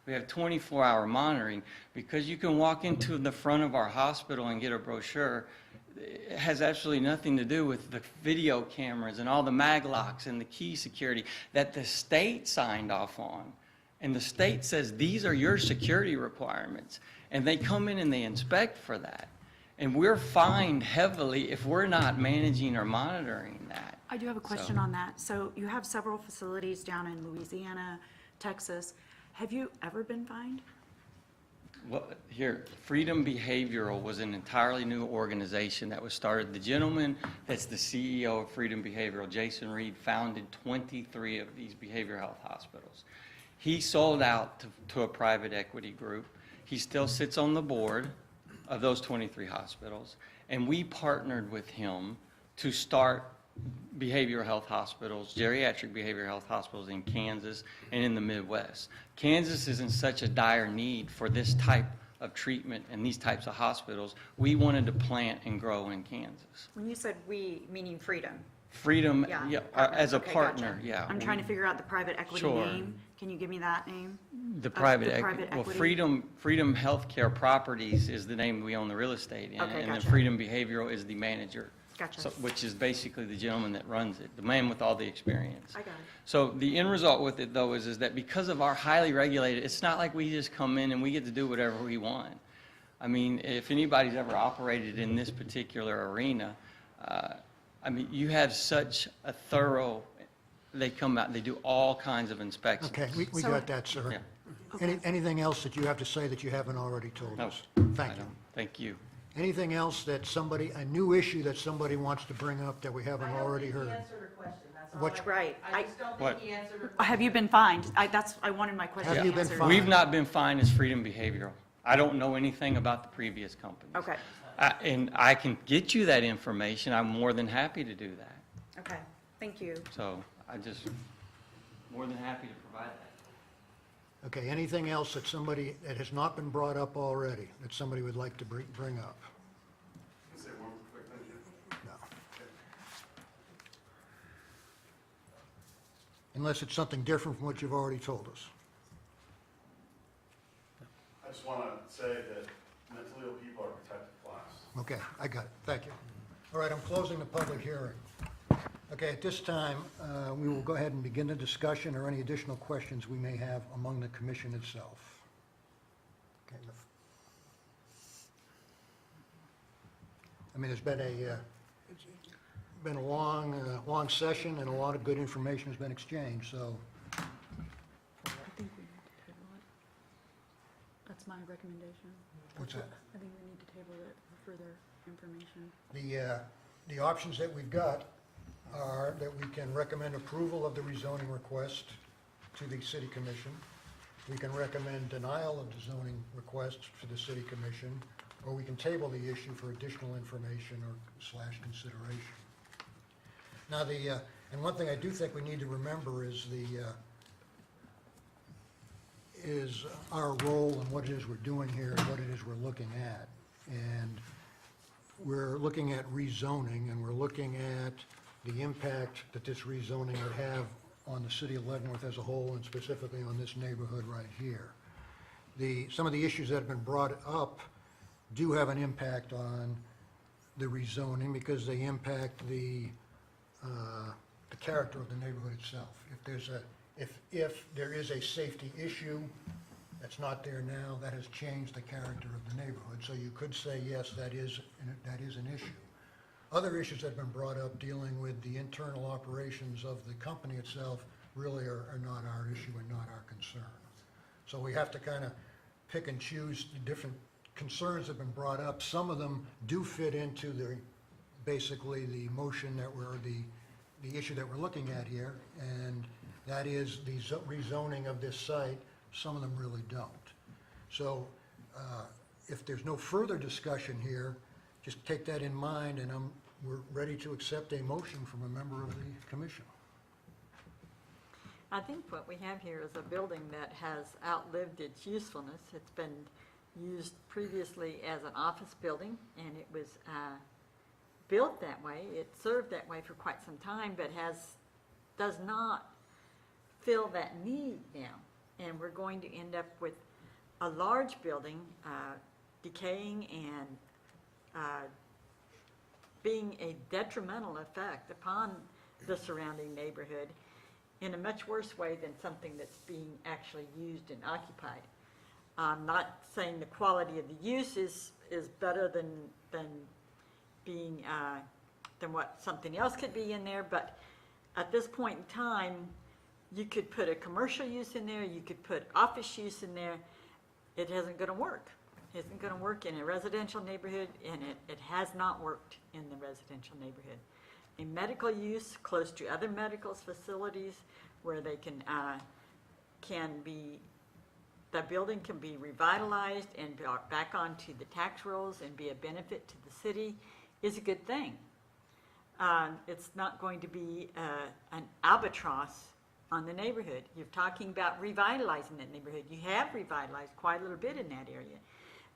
We have 24-hour monitoring because you can walk into the front of our hospital and get a brochure. It has absolutely nothing to do with the video cameras and all the mag locks and the key security that the state signed off on. And the state says these are your security requirements. And they come in and they inspect for that. And we're fined heavily if we're not managing or monitoring that. I do have a question on that. So you have several facilities down in Louisiana, Texas. Have you ever been fined? Well, here, Freedom Behavioral was an entirely new organization that was started. The gentleman that's the CEO of Freedom Behavioral, Jason Reed, founded 23 of these behavioral health hospitals. He sold out to a private equity group. He still sits on the board of those 23 hospitals, and we partnered with him to start behavioral health hospitals, geriatric behavioral health hospitals in Kansas and in the Midwest. Kansas is in such a dire need for this type of treatment and these types of hospitals. We wanted to plant and grow in Kansas. When you said we, meaning Freedom? Freedom, Yeah, as a okay, partner, gotcha. yeah. I'm trying to figure out the private equity Sure. name. Can you give me that name? The Of private the equity. Well, equity? Freedom Healthcare Properties is the name we own the real estate in. Okay, And then gotcha. Freedom Behavioral is the manager. Gotcha. So, which is basically the gentleman that runs it, the man with all the experience. I got it. So the end result with it, though, is that because of our highly regulated, it's not like we just come in and we get to do whatever we want. I mean, if anybody's ever operated in this particular arena, I mean, you have such a thorough, they come out, they do all kinds of inspections. Okay, we got that, sir. Yeah. Anything else that you have to say that you haven't already told No, us? I Thank you. don't. Thank you. Anything else that somebody, a new issue that somebody wants to bring up that we haven't already heard? What's- Right. I just don't What? think he answered her question. Have you been fined? I wanted my question Have you been answered. fined? We've not been fined as Freedom Behavioral. I don't know anything about the previous company. Okay, And I can get you that information. I'm more than happy to do that. okay, thank you. So I just, more than happy to provide that. Okay, anything else that somebody, that has not been brought up already, that somebody would like to bring up? No. Unless it's something different from what you've already told us. I just want to say that mentally ill people are a protected class. Okay, I got it, thank you. All right, I'm closing the public hearing. Okay, at this time, we will go ahead and begin the discussion or any additional questions we may have among the commission itself. Okay, I mean, there's been it's been a long session, and a lot of good information has been exchanged, so I think we need to table it. That's my recommendation. what's that? I think we need to table it for further information. The options that we've got are that we can recommend approval of the rezoning request to the city commission. We can recommend denial of the zoning request to the city commission, or we can table the issue for additional information or / consideration. Now, and one thing I do think we need to remember is is our role and what it is we're doing here and what it is we're looking at. And we're looking at rezoning, and we're looking at the impact that this rezoning would have on the city of Leavenworth as a whole, and specifically on this neighborhood right here. Some of the issues that have been brought up do have an impact on the rezoning because they impact the character of the neighborhood itself. If there is a safety issue that's not there now, that has changed the character of the neighborhood. So you could say, yes, that is an issue. Other issues that have been brought up dealing with the internal operations of the company itself really are not our issue and not our concern. So we have to kind of pick and choose the different concerns that have been brought up. Some of them do fit into basically the motion that the issue that we're looking at here, and that is the rezoning of this site. Some of them really don't. So if there's no further discussion here, just take that in mind, and we're ready to accept a motion from a member of the commission. I think what we have here is a building that has outlived its usefulness. It's been used previously as an office building, and it was built that way. It served that way for quite some time, but does not fill that need now. And we're going to end up with a large building decaying and being a detrimental effect upon the surrounding neighborhood in a much worse way than something that's being actually used and occupied. I'm not saying the quality of the use is better than being than what something else could be in there, but at this point in time, you could put a commercial use in there, you could put office use in there. It isn't going to work. It isn't going to work in a residential neighborhood, and it has not worked in the residential neighborhood. A medical use close to other medical facilities where they the building can be revitalized and brought back onto the tax rolls and be a benefit to the city is a good thing. It's not going to be an albatross on the neighborhood. You're talking about revitalizing that neighborhood. You have revitalized quite a little bit in that area.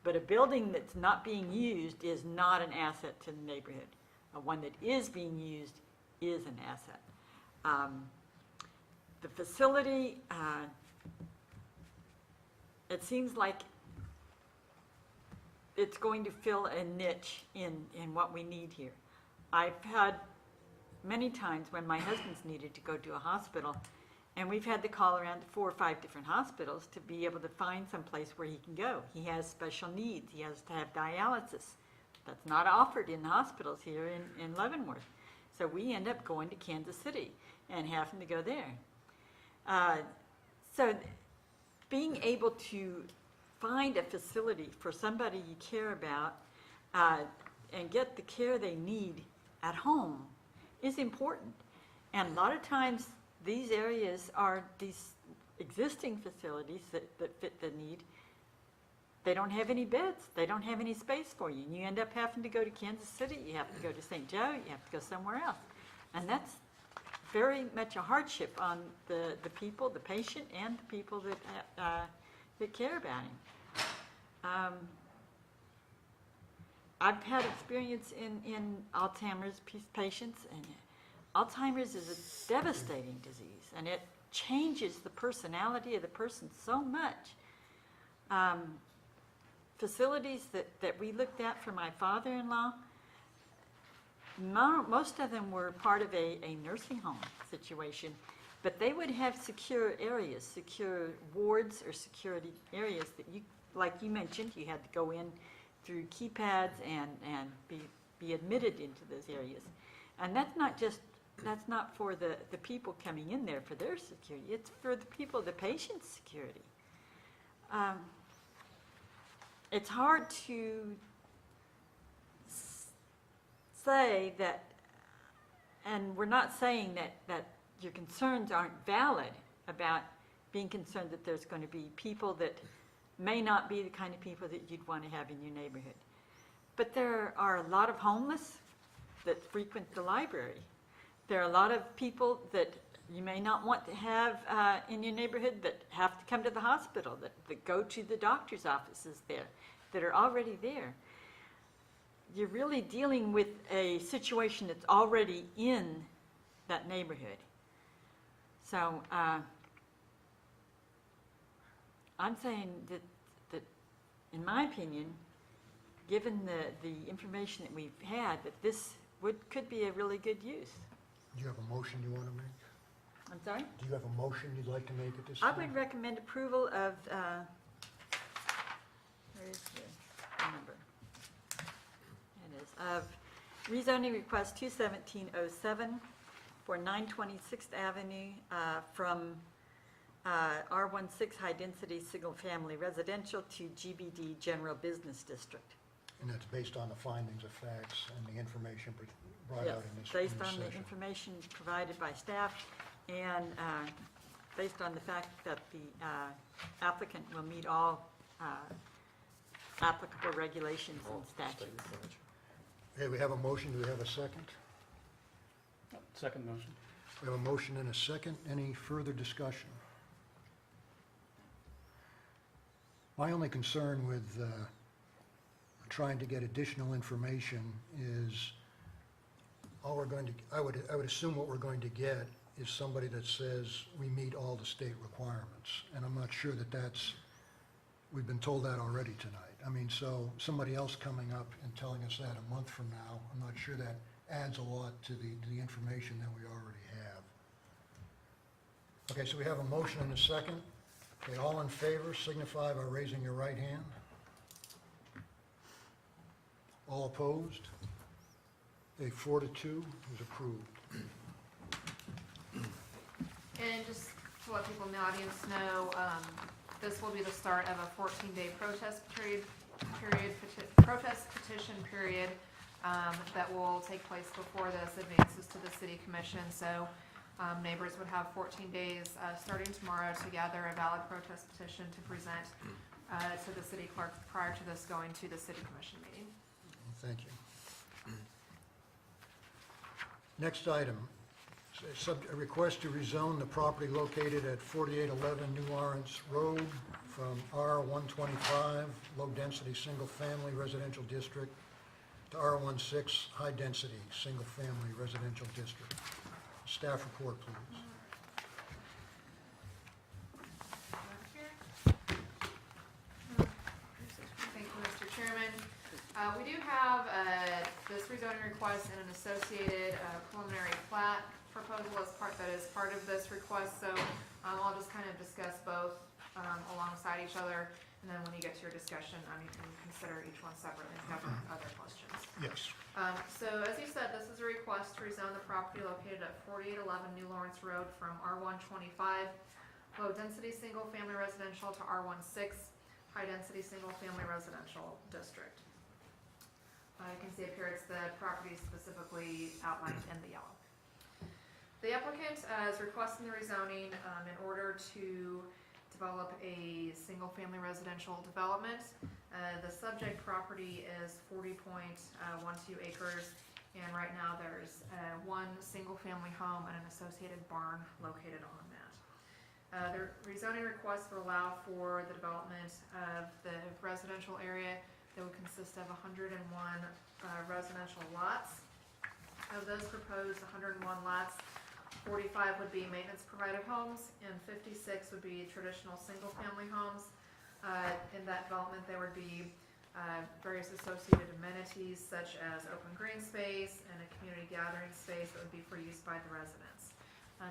But a building that's not being used is not an asset to the neighborhood. One that is being used is an asset. The facility, it seems like it's going to fill a niche in what we need here. I've had many times when my husband's needed to go to a hospital, and we've had to call around to 4 or 5 different hospitals to be able to find some place where he can go. He has special needs. He has to have dialysis. That's not offered in the hospitals here in Leavenworth. So we end up going to Kansas City and having to go there. So being able to find a facility for somebody you care about and get the care they need at home is important. And a lot of times these areas are these existing facilities that fit the need. They don't have any beds. They don't have any space for you. And you end up having to go to Kansas City. You have to go to St. Joe. You have to go somewhere else. And that's very much a hardship on the people, the patient, and the people that care about him. I've had experience in Alzheimer's patients, and Alzheimer's is a devastating disease, and it changes the personality of the person so much. Facilities that we looked at for my father-in-law, most of them were part of a nursing home situation, but they would have secure areas, secure wards or security areas that you, like you mentioned, you had to go in through keypads and be be admitted into those areas. And that's not for the people coming in there for their security, it's for the people, the patient's security. It's hard to say that, and we're not saying that your concerns aren't valid about being concerned that there's going to be people that may not be the kind of people that you'd want to have in your neighborhood. But there are a lot of homeless that frequent the library. There are a lot of people that you may not want to have in your neighborhood that have to come to the hospital, that go to the doctor's offices there, that are already there. You're really dealing with a situation that's already in that neighborhood. So I'm saying that, in my opinion, given the information that we've had, that this could be a really good use. Do you have a motion you want to make? I'm sorry? Do you have a motion you'd like to make at this I time? would recommend approval of, where is the number? It is, of rezoning request 21707 for 926th Avenue from R16 High Density Single Family Residential to GBD General Business District. And that's based on the findings of facts and the information brought out in this Based on the session. information provided by staff and based on the fact that the applicant will meet all applicable regulations and statutes. Okay, we have a motion. Do we have a second? Second motion. We have a motion and a second. Any further discussion? My only concern with trying to get additional information is all we're going to, I would assume what we're going to get is somebody that says we meet all the state requirements. And I'm not sure that we've been told that already tonight. I mean, so somebody else coming up and telling us that a month from now, I'm not sure that adds a lot to the information that we already have. Okay, so we have a motion and a second. Okay, all in favor signify by raising your right hand. All opposed? Okay, 4-2 is approved. And just to let people in the audience know, this will be the start of a 14-day protest petition period that will take place before this advances to the city commission. So neighbors would have 14 days starting tomorrow to gather a valid protest petition to present to the city clerk prior to this going to the city commission meeting. Thank you. Next item, a request to rezone the property located at 4811 New Lawrence Road from R125, low-density, single-family residential district, to R16, high-density, single-family residential district. Staff report, please. Thank you, Mr. Chairman. We do have this rezoning request and an associated preliminary plat proposal that is part of this request. So I'll just kind of discuss both alongside each other, and then when you get to your discussion, you can consider each one separately if you have other questions. Yes. So as you said, this is a request to rezone the property located at 4811 New Lawrence Road from R125, low-density single-family residential, to R16, high-density single-family residential district. You can see up here it's the property specifically outlined in the yellow. The applicant is requesting the rezoning in order to develop a single-family residential development. The subject property is 40.12 acres, and right now there's one single-family home and an associated barn located on that. The rezoning request would allow for the development of the residential area that would consist of 101 residential lots. Of those proposed 101 lots, 45 would be maintenance-provided homes, and 56 would be traditional single-family homes. In that development, there would be various associated amenities such as open green space and a community gathering space that would be for use by the residents.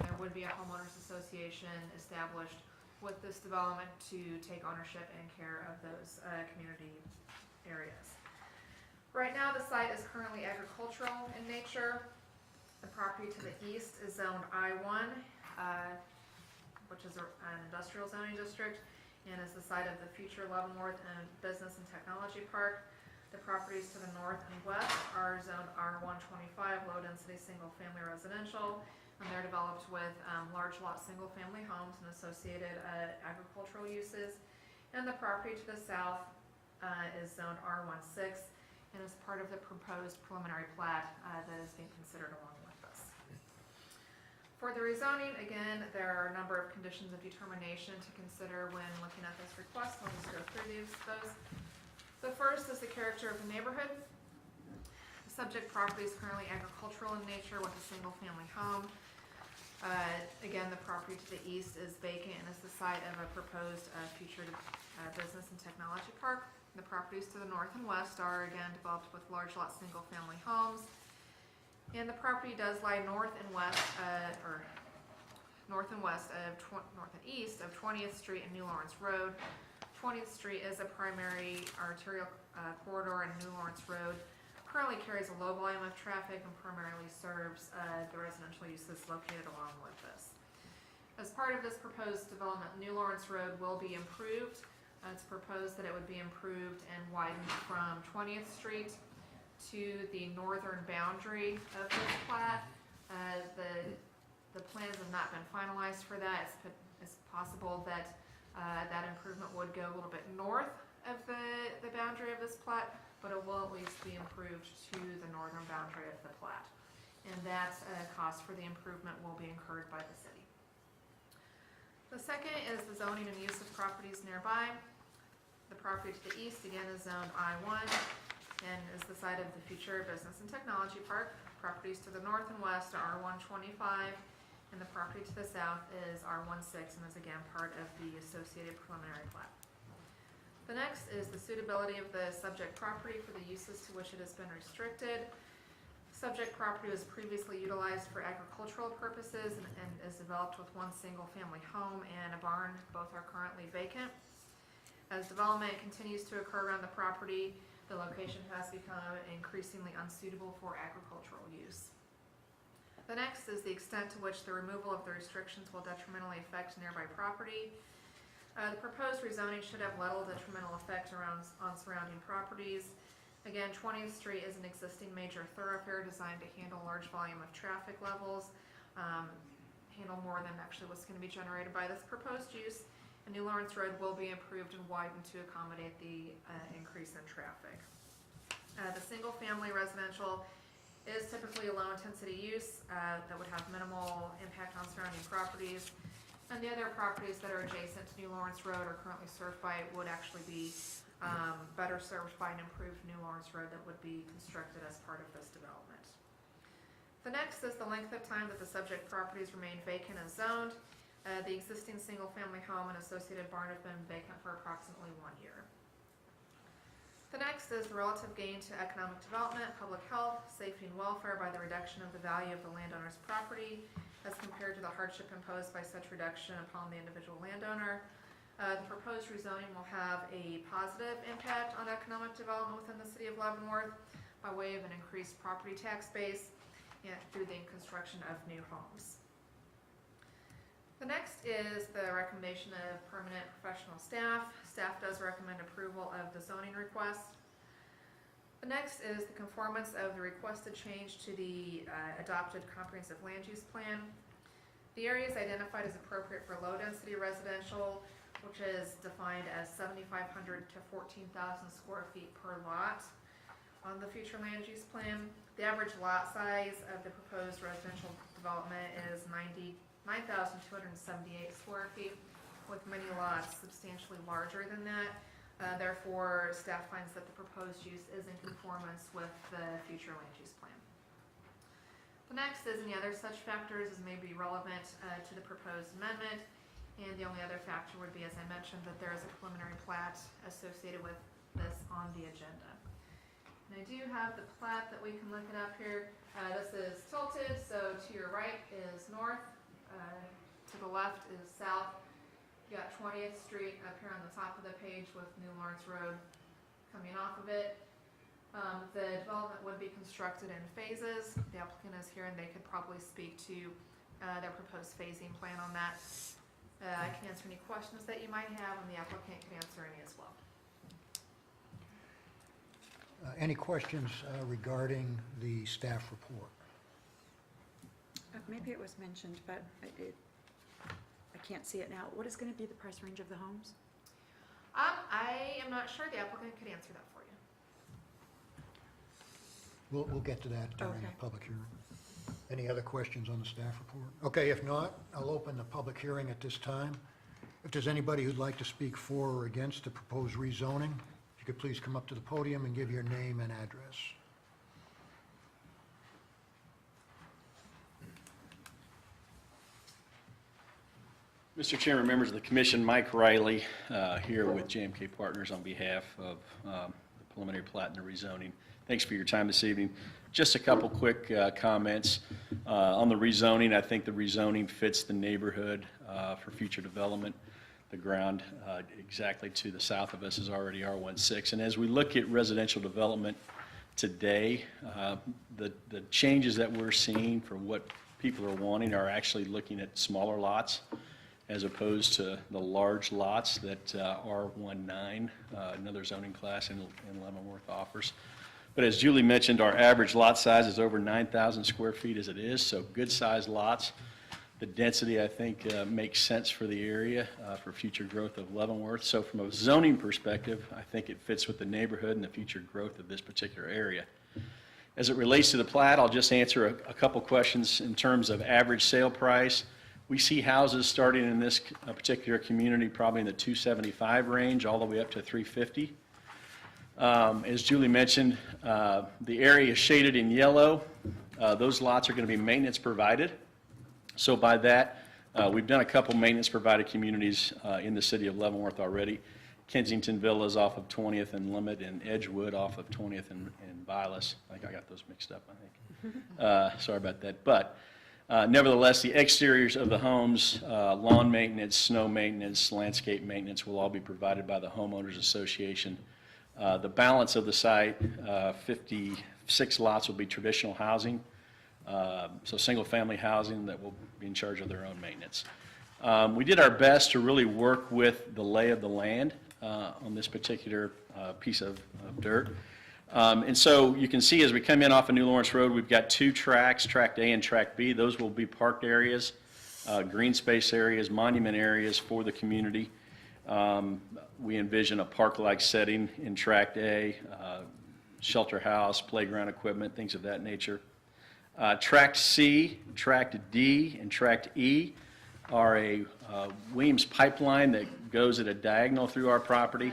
There would be a homeowners association established with this development to take ownership and care of those community areas. Right now, the site is currently agricultural in nature. The property to the east is zoned I-1, which is an industrial zoning district, and is the site of the future Leavenworth and Business and Technology Park. The properties to the north and west are zoned R125, low-density single-family residential, and they're developed with large lot single-family homes and associated agricultural uses. And the property to the south is zoned R16 and is part of the proposed preliminary plat that is being considered along with this. For the rezoning, again, there are a number of conditions of determination to consider when looking at this request. I'll just go through those. The first is the character of the neighborhood. The subject property is currently agricultural in nature with a single-family home. Again, the property to the east is vacant and is the site of a proposed future business and technology park. The properties to the north and west are again developed with large lot single-family homes. And the property does lie north and east of 20th Street and New Lawrence Road. 20th Street is a primary arterial corridor, and New Lawrence Road currently carries a low volume of traffic and primarily serves the residential uses located along with this. As part of this proposed development, New Lawrence Road will be improved. It's proposed that it would be improved and widened from 20th Street to the northern boundary of this plat. The plans have not been finalized for that. It's possible that that improvement would go a little bit north of the boundary of this plat, but it will at least be improved to the northern boundary of the plat. And that cost for the improvement will be incurred by the city. The second is the zoning and use of properties nearby. The property to the east, again, is zoned I-1 and is the site of the future Business and Technology Park. Properties to the north and west are R125, and the property to the south is R16 and is again part of the associated preliminary plat. The next is the suitability of the subject property for the uses to which it has been restricted. Subject property was previously utilized for agricultural purposes and is developed with one single-family home and a barn. Both are currently vacant. As development continues to occur around the property, the location has become increasingly unsuitable for agricultural use. The next is the extent to which the removal of the restrictions will detrimentally affect nearby property. The proposed rezoning should have little detrimental effect on surrounding properties. Again, 20th Street is an existing major thoroughfare designed to handle large volume of traffic levels, handle more than actually what's going to be generated by this proposed use. And New Lawrence Road will be improved and widened to accommodate the increase in traffic. The single-family residential is typically a low-intensity use that would have minimal impact on surrounding properties. And the other properties that are adjacent to New Lawrence Road or currently served by it would actually be better served by an improved New Lawrence Road that would be constructed as part of this development. The next is the length of time that the subject properties remain vacant and zoned. The existing single-family home and associated barn have been vacant for approximately 1 year. The next is the relative gain to economic development, public health, safety, and welfare by the reduction of the value of the landowner's property as compared to the hardship imposed by such reduction upon the individual landowner. The proposed rezoning will have a positive impact on economic development within the city of Leavenworth by way of an increased property tax base and through the construction of new homes. The next is the recommendation of permanent professional staff. Staff does recommend approval of the zoning request. The next is the conformance of the requested change to the adopted comprehensive land use plan. The area is identified as appropriate for low-density residential, which is defined as 7,500 to 14,000 square feet per lot on the future land use plan. The average lot size of the proposed residential development is 9,278 square feet, with many lots substantially larger than that. Therefore, staff finds that the proposed use is in conformance with the future land use plan. The next is any other such factors as may be relevant to the proposed amendment. And the only other factor would be, as I mentioned, that there is a preliminary plat associated with this on the agenda. And I do have the plat that we can look it up here. This is tilted, so to your right is north, to the left is south. You got 20th Street up here on the top of the page with New Lawrence Road coming off of it. The development would be constructed in phases. The applicant is here and they could probably speak to their proposed phasing plan on that. I can answer any questions that you might have, and the applicant can answer any as well. Any questions regarding the staff report? Maybe it was mentioned, but I can't see it now. What is going to be the price range of the homes? I am not sure. The applicant could answer that for you. We'll get to that during the Okay. public hearing. Any other questions on the staff report? Okay, if not, I'll open the public hearing at this time. If there's anybody who'd like to speak for or against the proposed rezoning, if you could please come up to the podium and give your name and address. Mr. Chairman, members of the commission, Mike Riley, here with JMK Partners on behalf of the preliminary plat and the rezoning. Thanks for your time this evening. Just a couple quick comments. On the rezoning, I think the rezoning fits the neighborhood for future development. The ground exactly to the south of us is already R16. And as we look at residential development today, the changes that we're seeing for what people are wanting are actually looking at smaller lots as opposed to the large lots that R19, another zoning class in Leavenworth offers. But as Julie mentioned, our average lot size is over 9,000 square feet as it is, so good-sized lots. The density, I think, makes sense for the area for future growth of Leavenworth. So from a zoning perspective, I think it fits with the neighborhood and the future growth of this particular area. As it relates to the plat, I'll just answer a couple questions in terms of average sale price. We see houses starting in this particular community probably in the $275 range all the way up to $350. As Julie mentioned, the area is shaded in yellow. Those lots are going to be maintenance provided. So by that, we've done a couple maintenance provided communities in the city of Leavenworth already. Kensington Villas off of 20th and Limit, and Edgewood off of 20th and Vilas. I think I got those mixed up, I think. Sorry about that. But nevertheless, the exteriors of the homes, lawn maintenance, snow maintenance, landscape maintenance will all be provided by the Homeowners Association. The balance of the site, 56 lots will be traditional housing, so single-family housing that will be in charge of their own maintenance. We did our best to really work with the lay of the land on this particular piece of dirt. And so you can see as we come in off of New Lawrence Road, we've got two tracks, Tract A and Tract B. Those will be parked areas, green space areas, monument areas for the community. We envision a park-like setting in Tract A, shelter house, playground equipment, things of that nature. Tract C, Tract D, and Tract E are a Weems pipeline that goes at a diagonal through our property.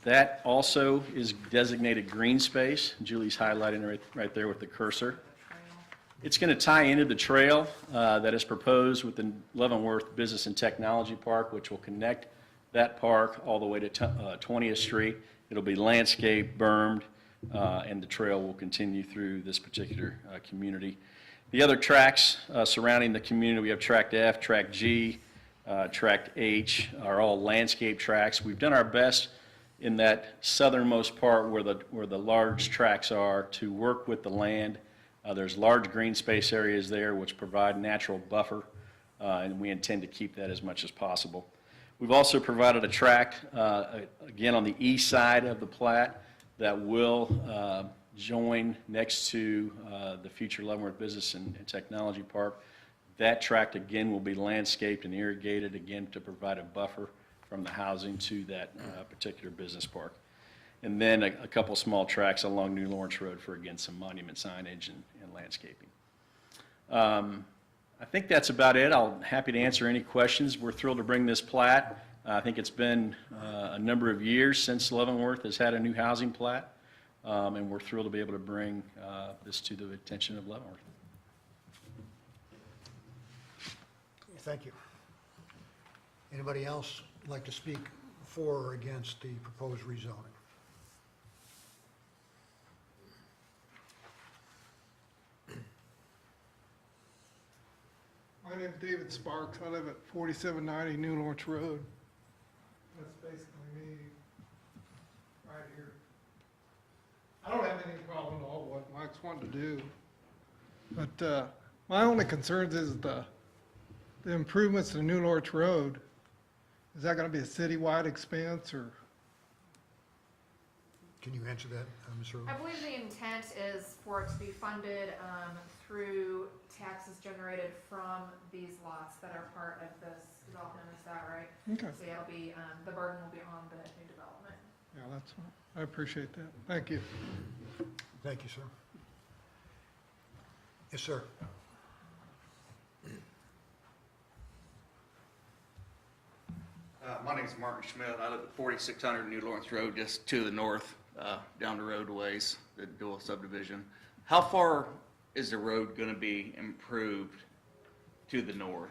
That also is designated green space. Julie's highlighting it right there with the cursor. It's going to tie into the trail that is proposed with the Leavenworth Business and Technology Park, which will connect that park all the way to 20th Street. It'll be landscaped, bermed, and the trail will continue through this particular community. The other tracks surrounding the community, we have Tract F, Tract G, Tract H, are all landscape tracks. We've done our best in that southernmost part where the large tracks are to work with the land. There's large green space areas there which provide natural buffer, and we intend to keep that as much as possible. We've also provided a tract, again on the east side of the plat, that will join next to the future Leavenworth Business and Technology Park. That tract again will be landscaped and irrigated again to provide a buffer from the housing to that particular business park. And then a couple small tracks along New Lawrence Road for, again, some monument signage and landscaping. I think that's about it. I'm happy to answer any questions. We're thrilled to bring this plat. I think it's been a number of years since Leavenworth has had a new housing plat, and we're thrilled to be able to bring this to the attention of Leavenworth. Thank you. Anybody else like to speak for or against the proposed rezoning? My name's David Sparks. I live at 4790 New Lawrence Road. That's basically me right here. Mike's wanting to do. But my only concerns is the improvements to New Lorch Road. Is that going to be a citywide expense, or? Can you answer that, Ms. Early? I believe the intent is for it to be funded through taxes generated from these lots that are part of this development, is that right? Okay. So yeah, it'll be, the burden will be on the new development. Yeah, I appreciate that. Thank you. Thank you, sir. Yes, sir. My name's Martin Schmidt. I live at 4600 New Lawrence Road, just to the north, down the road a ways, the dual subdivision. How far is the road going to be improved to the north?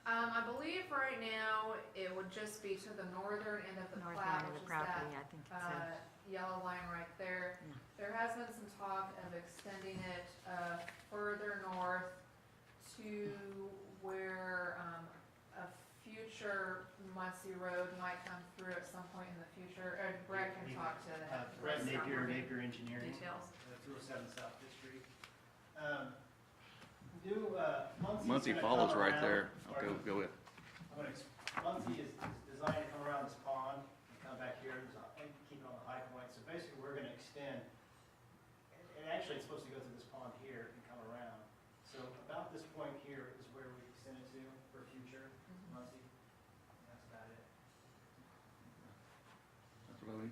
I believe right now it would just be to the northern end of the North plat, end of which the is that property, I think it said. yellow line right there. There has been some talk of extending it further north to where a future Muncie Road might come through at some point in the future. Brett can talk to that. Brett Napier, Napier Engineering. Details. 207 South Fifth Street. Muncie follows right there. Okay, go with. Muncie is designed to come around this pond and come back here and keep it on the high point. So basically, we're going to extend, and actually it's supposed to go through this pond here and come around. So about this point here is where we extend it to for future Muncie. And that's about it. That's really.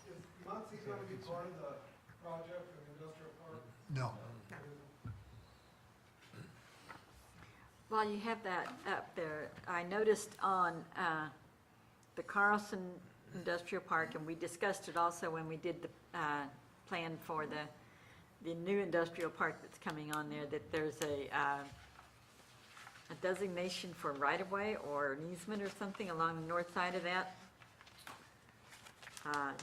Is Muncie going to be part of the project for the industrial park? No. While you have that up there, I noticed on the Carlson Industrial Park, and we discussed it also when we did the plan for the new industrial park that's coming on there, that there's a designation for right-of-way or an easement or something along the north side of that.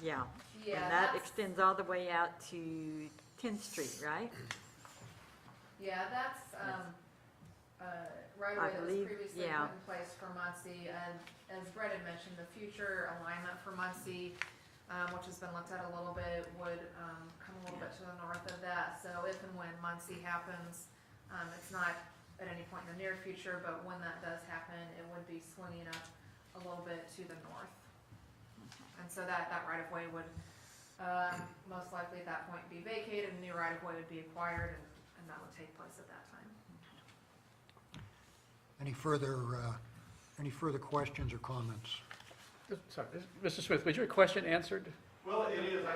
Yeah. Yeah, And that that's- extends all the way out to 10th Street, right? Yeah, that's right I away that was believe- previously yeah. put in place for Muncie. And as Brett had mentioned, the future alignment for Muncie, which has been looked at a little bit, would come a little bit to the north of that. So if and when Muncie happens, it's not at any point in the near future, but when that does happen, it would be swinging up a little bit to the north. And so that right-of-way would most likely at that point be vacated, and new right-of-way would be acquired, and that would take place at that time. Any further questions or comments? Sorry, Mr. Smith, was your question answered? Well, it is.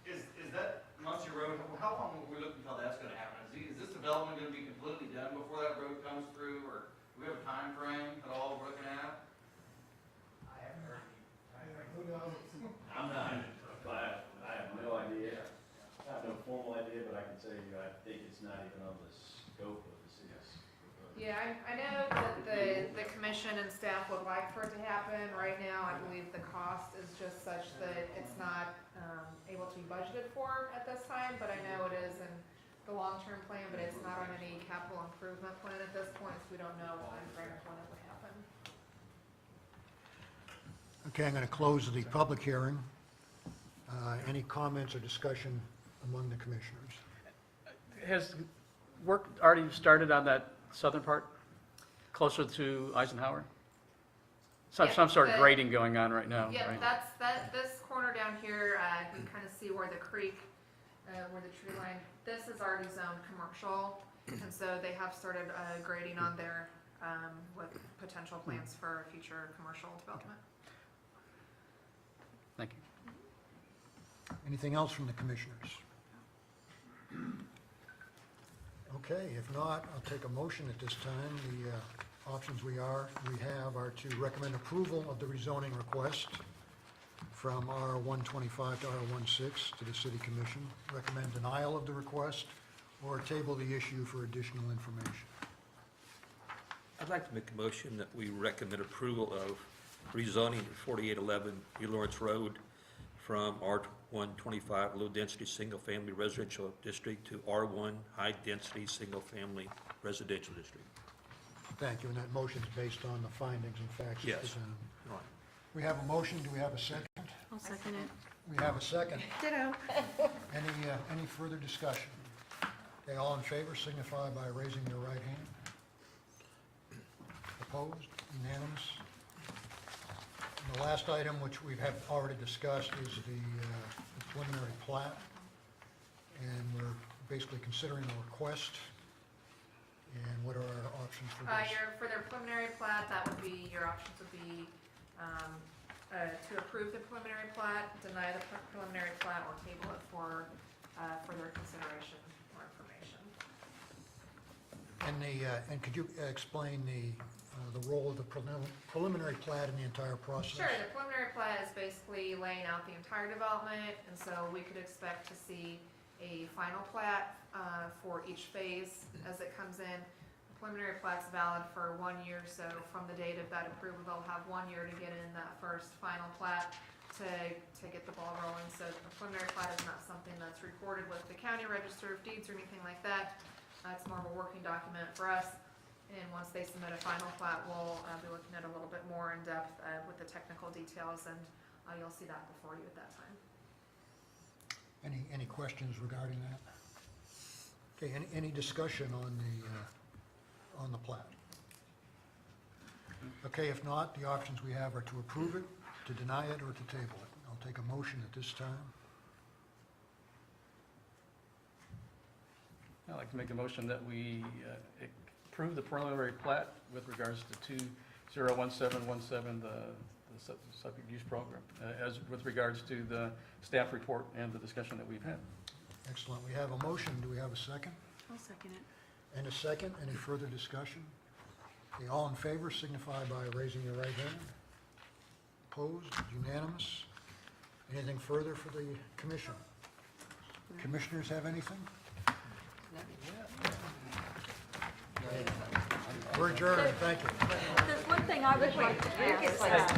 Is that Muncie Road, how long will we look until that's going to happen? Is this development going to be completely done before that road comes through, or do we have a time frame at all we're looking at? I haven't heard any time frame. Who knows? I'm not, I have no idea. I have no formal idea, but I can tell you, I think it's not even on the scope of the city's. Yeah, I know that the commission and staff would like for it to happen. Right now, I believe the cost is just such that it's not able to be budgeted for at this time, but I know it is in the long-term plan, but it's not on any capital improvement plan at this point, so we don't know the timeframe of when it would happen. Okay, I'm going to close the public hearing. Any comments or discussion among the commissioners? Has work already started on that southern part, closer to Eisenhower? Some sort of the- grading going on right now, Yeah, right? this corner down here, you can kind of see where the creek, where the tree line, this is already zoned commercial, and so they have started grading on there with potential plans for future commercial development. Thank you. Anything else from the commissioners? Okay, if not, I'll take a motion at this time. The options we have are to recommend approval of the rezoning request from R125 to R16 to the city commission, recommend denial of the request, or table the issue for additional information. I'd like to make a motion that we recommend approval of rezoning of 4811 New Lawrence Road from R125 low-density single-family residential district to R1 high-density single-family residential district. Thank you, and that motion is based on the findings and facts Yes. presented. Right. We have a motion, do we have a second? I'll second it. We have a second. Ditto. Any further discussion? Okay, all in favor signify by raising your right hand. Opposed? Unanimous? And the last item, which we have already discussed, is the preliminary plat. And we're basically considering a request. And what are our options for this? For their preliminary plat, that would be, your options would be to approve the preliminary plat, deny the preliminary plat, or table it for further consideration or information. And could you explain the role of the preliminary plat in the entire process? Sure, the preliminary plat is basically laying out the entire development, and so we could expect to see a final plat for each phase as it comes in. The preliminary plat's valid for 1 year, so from the date of that approval, they'll have 1 year to get in that first final plat to get the ball rolling. So the preliminary plat is not something that's recorded with the county register of deeds or anything like that. It's more of a working document for us. And once they submit a final plat, we'll be looking at a little bit more in depth with the technical details, and you'll see that before you at that time. Any questions regarding that? Okay, any discussion on the plat? Okay, if not, the options we have are to approve it, to deny it, or to table it. I'll take a motion at this time. I'd like to make a motion that we approve the preliminary plat with regards to 201717, the subject use program, as with regards to the staff report and the discussion that we've had. Excellent. We have a motion. Do we have a second? I'll second it. And a second. Any further discussion? Okay, all in favor signify by raising your right hand. Opposed? Unanimous? Anything further for the commission? Commissioners have anything? We're adjourned. Thank you. There's one thing I would like to ask.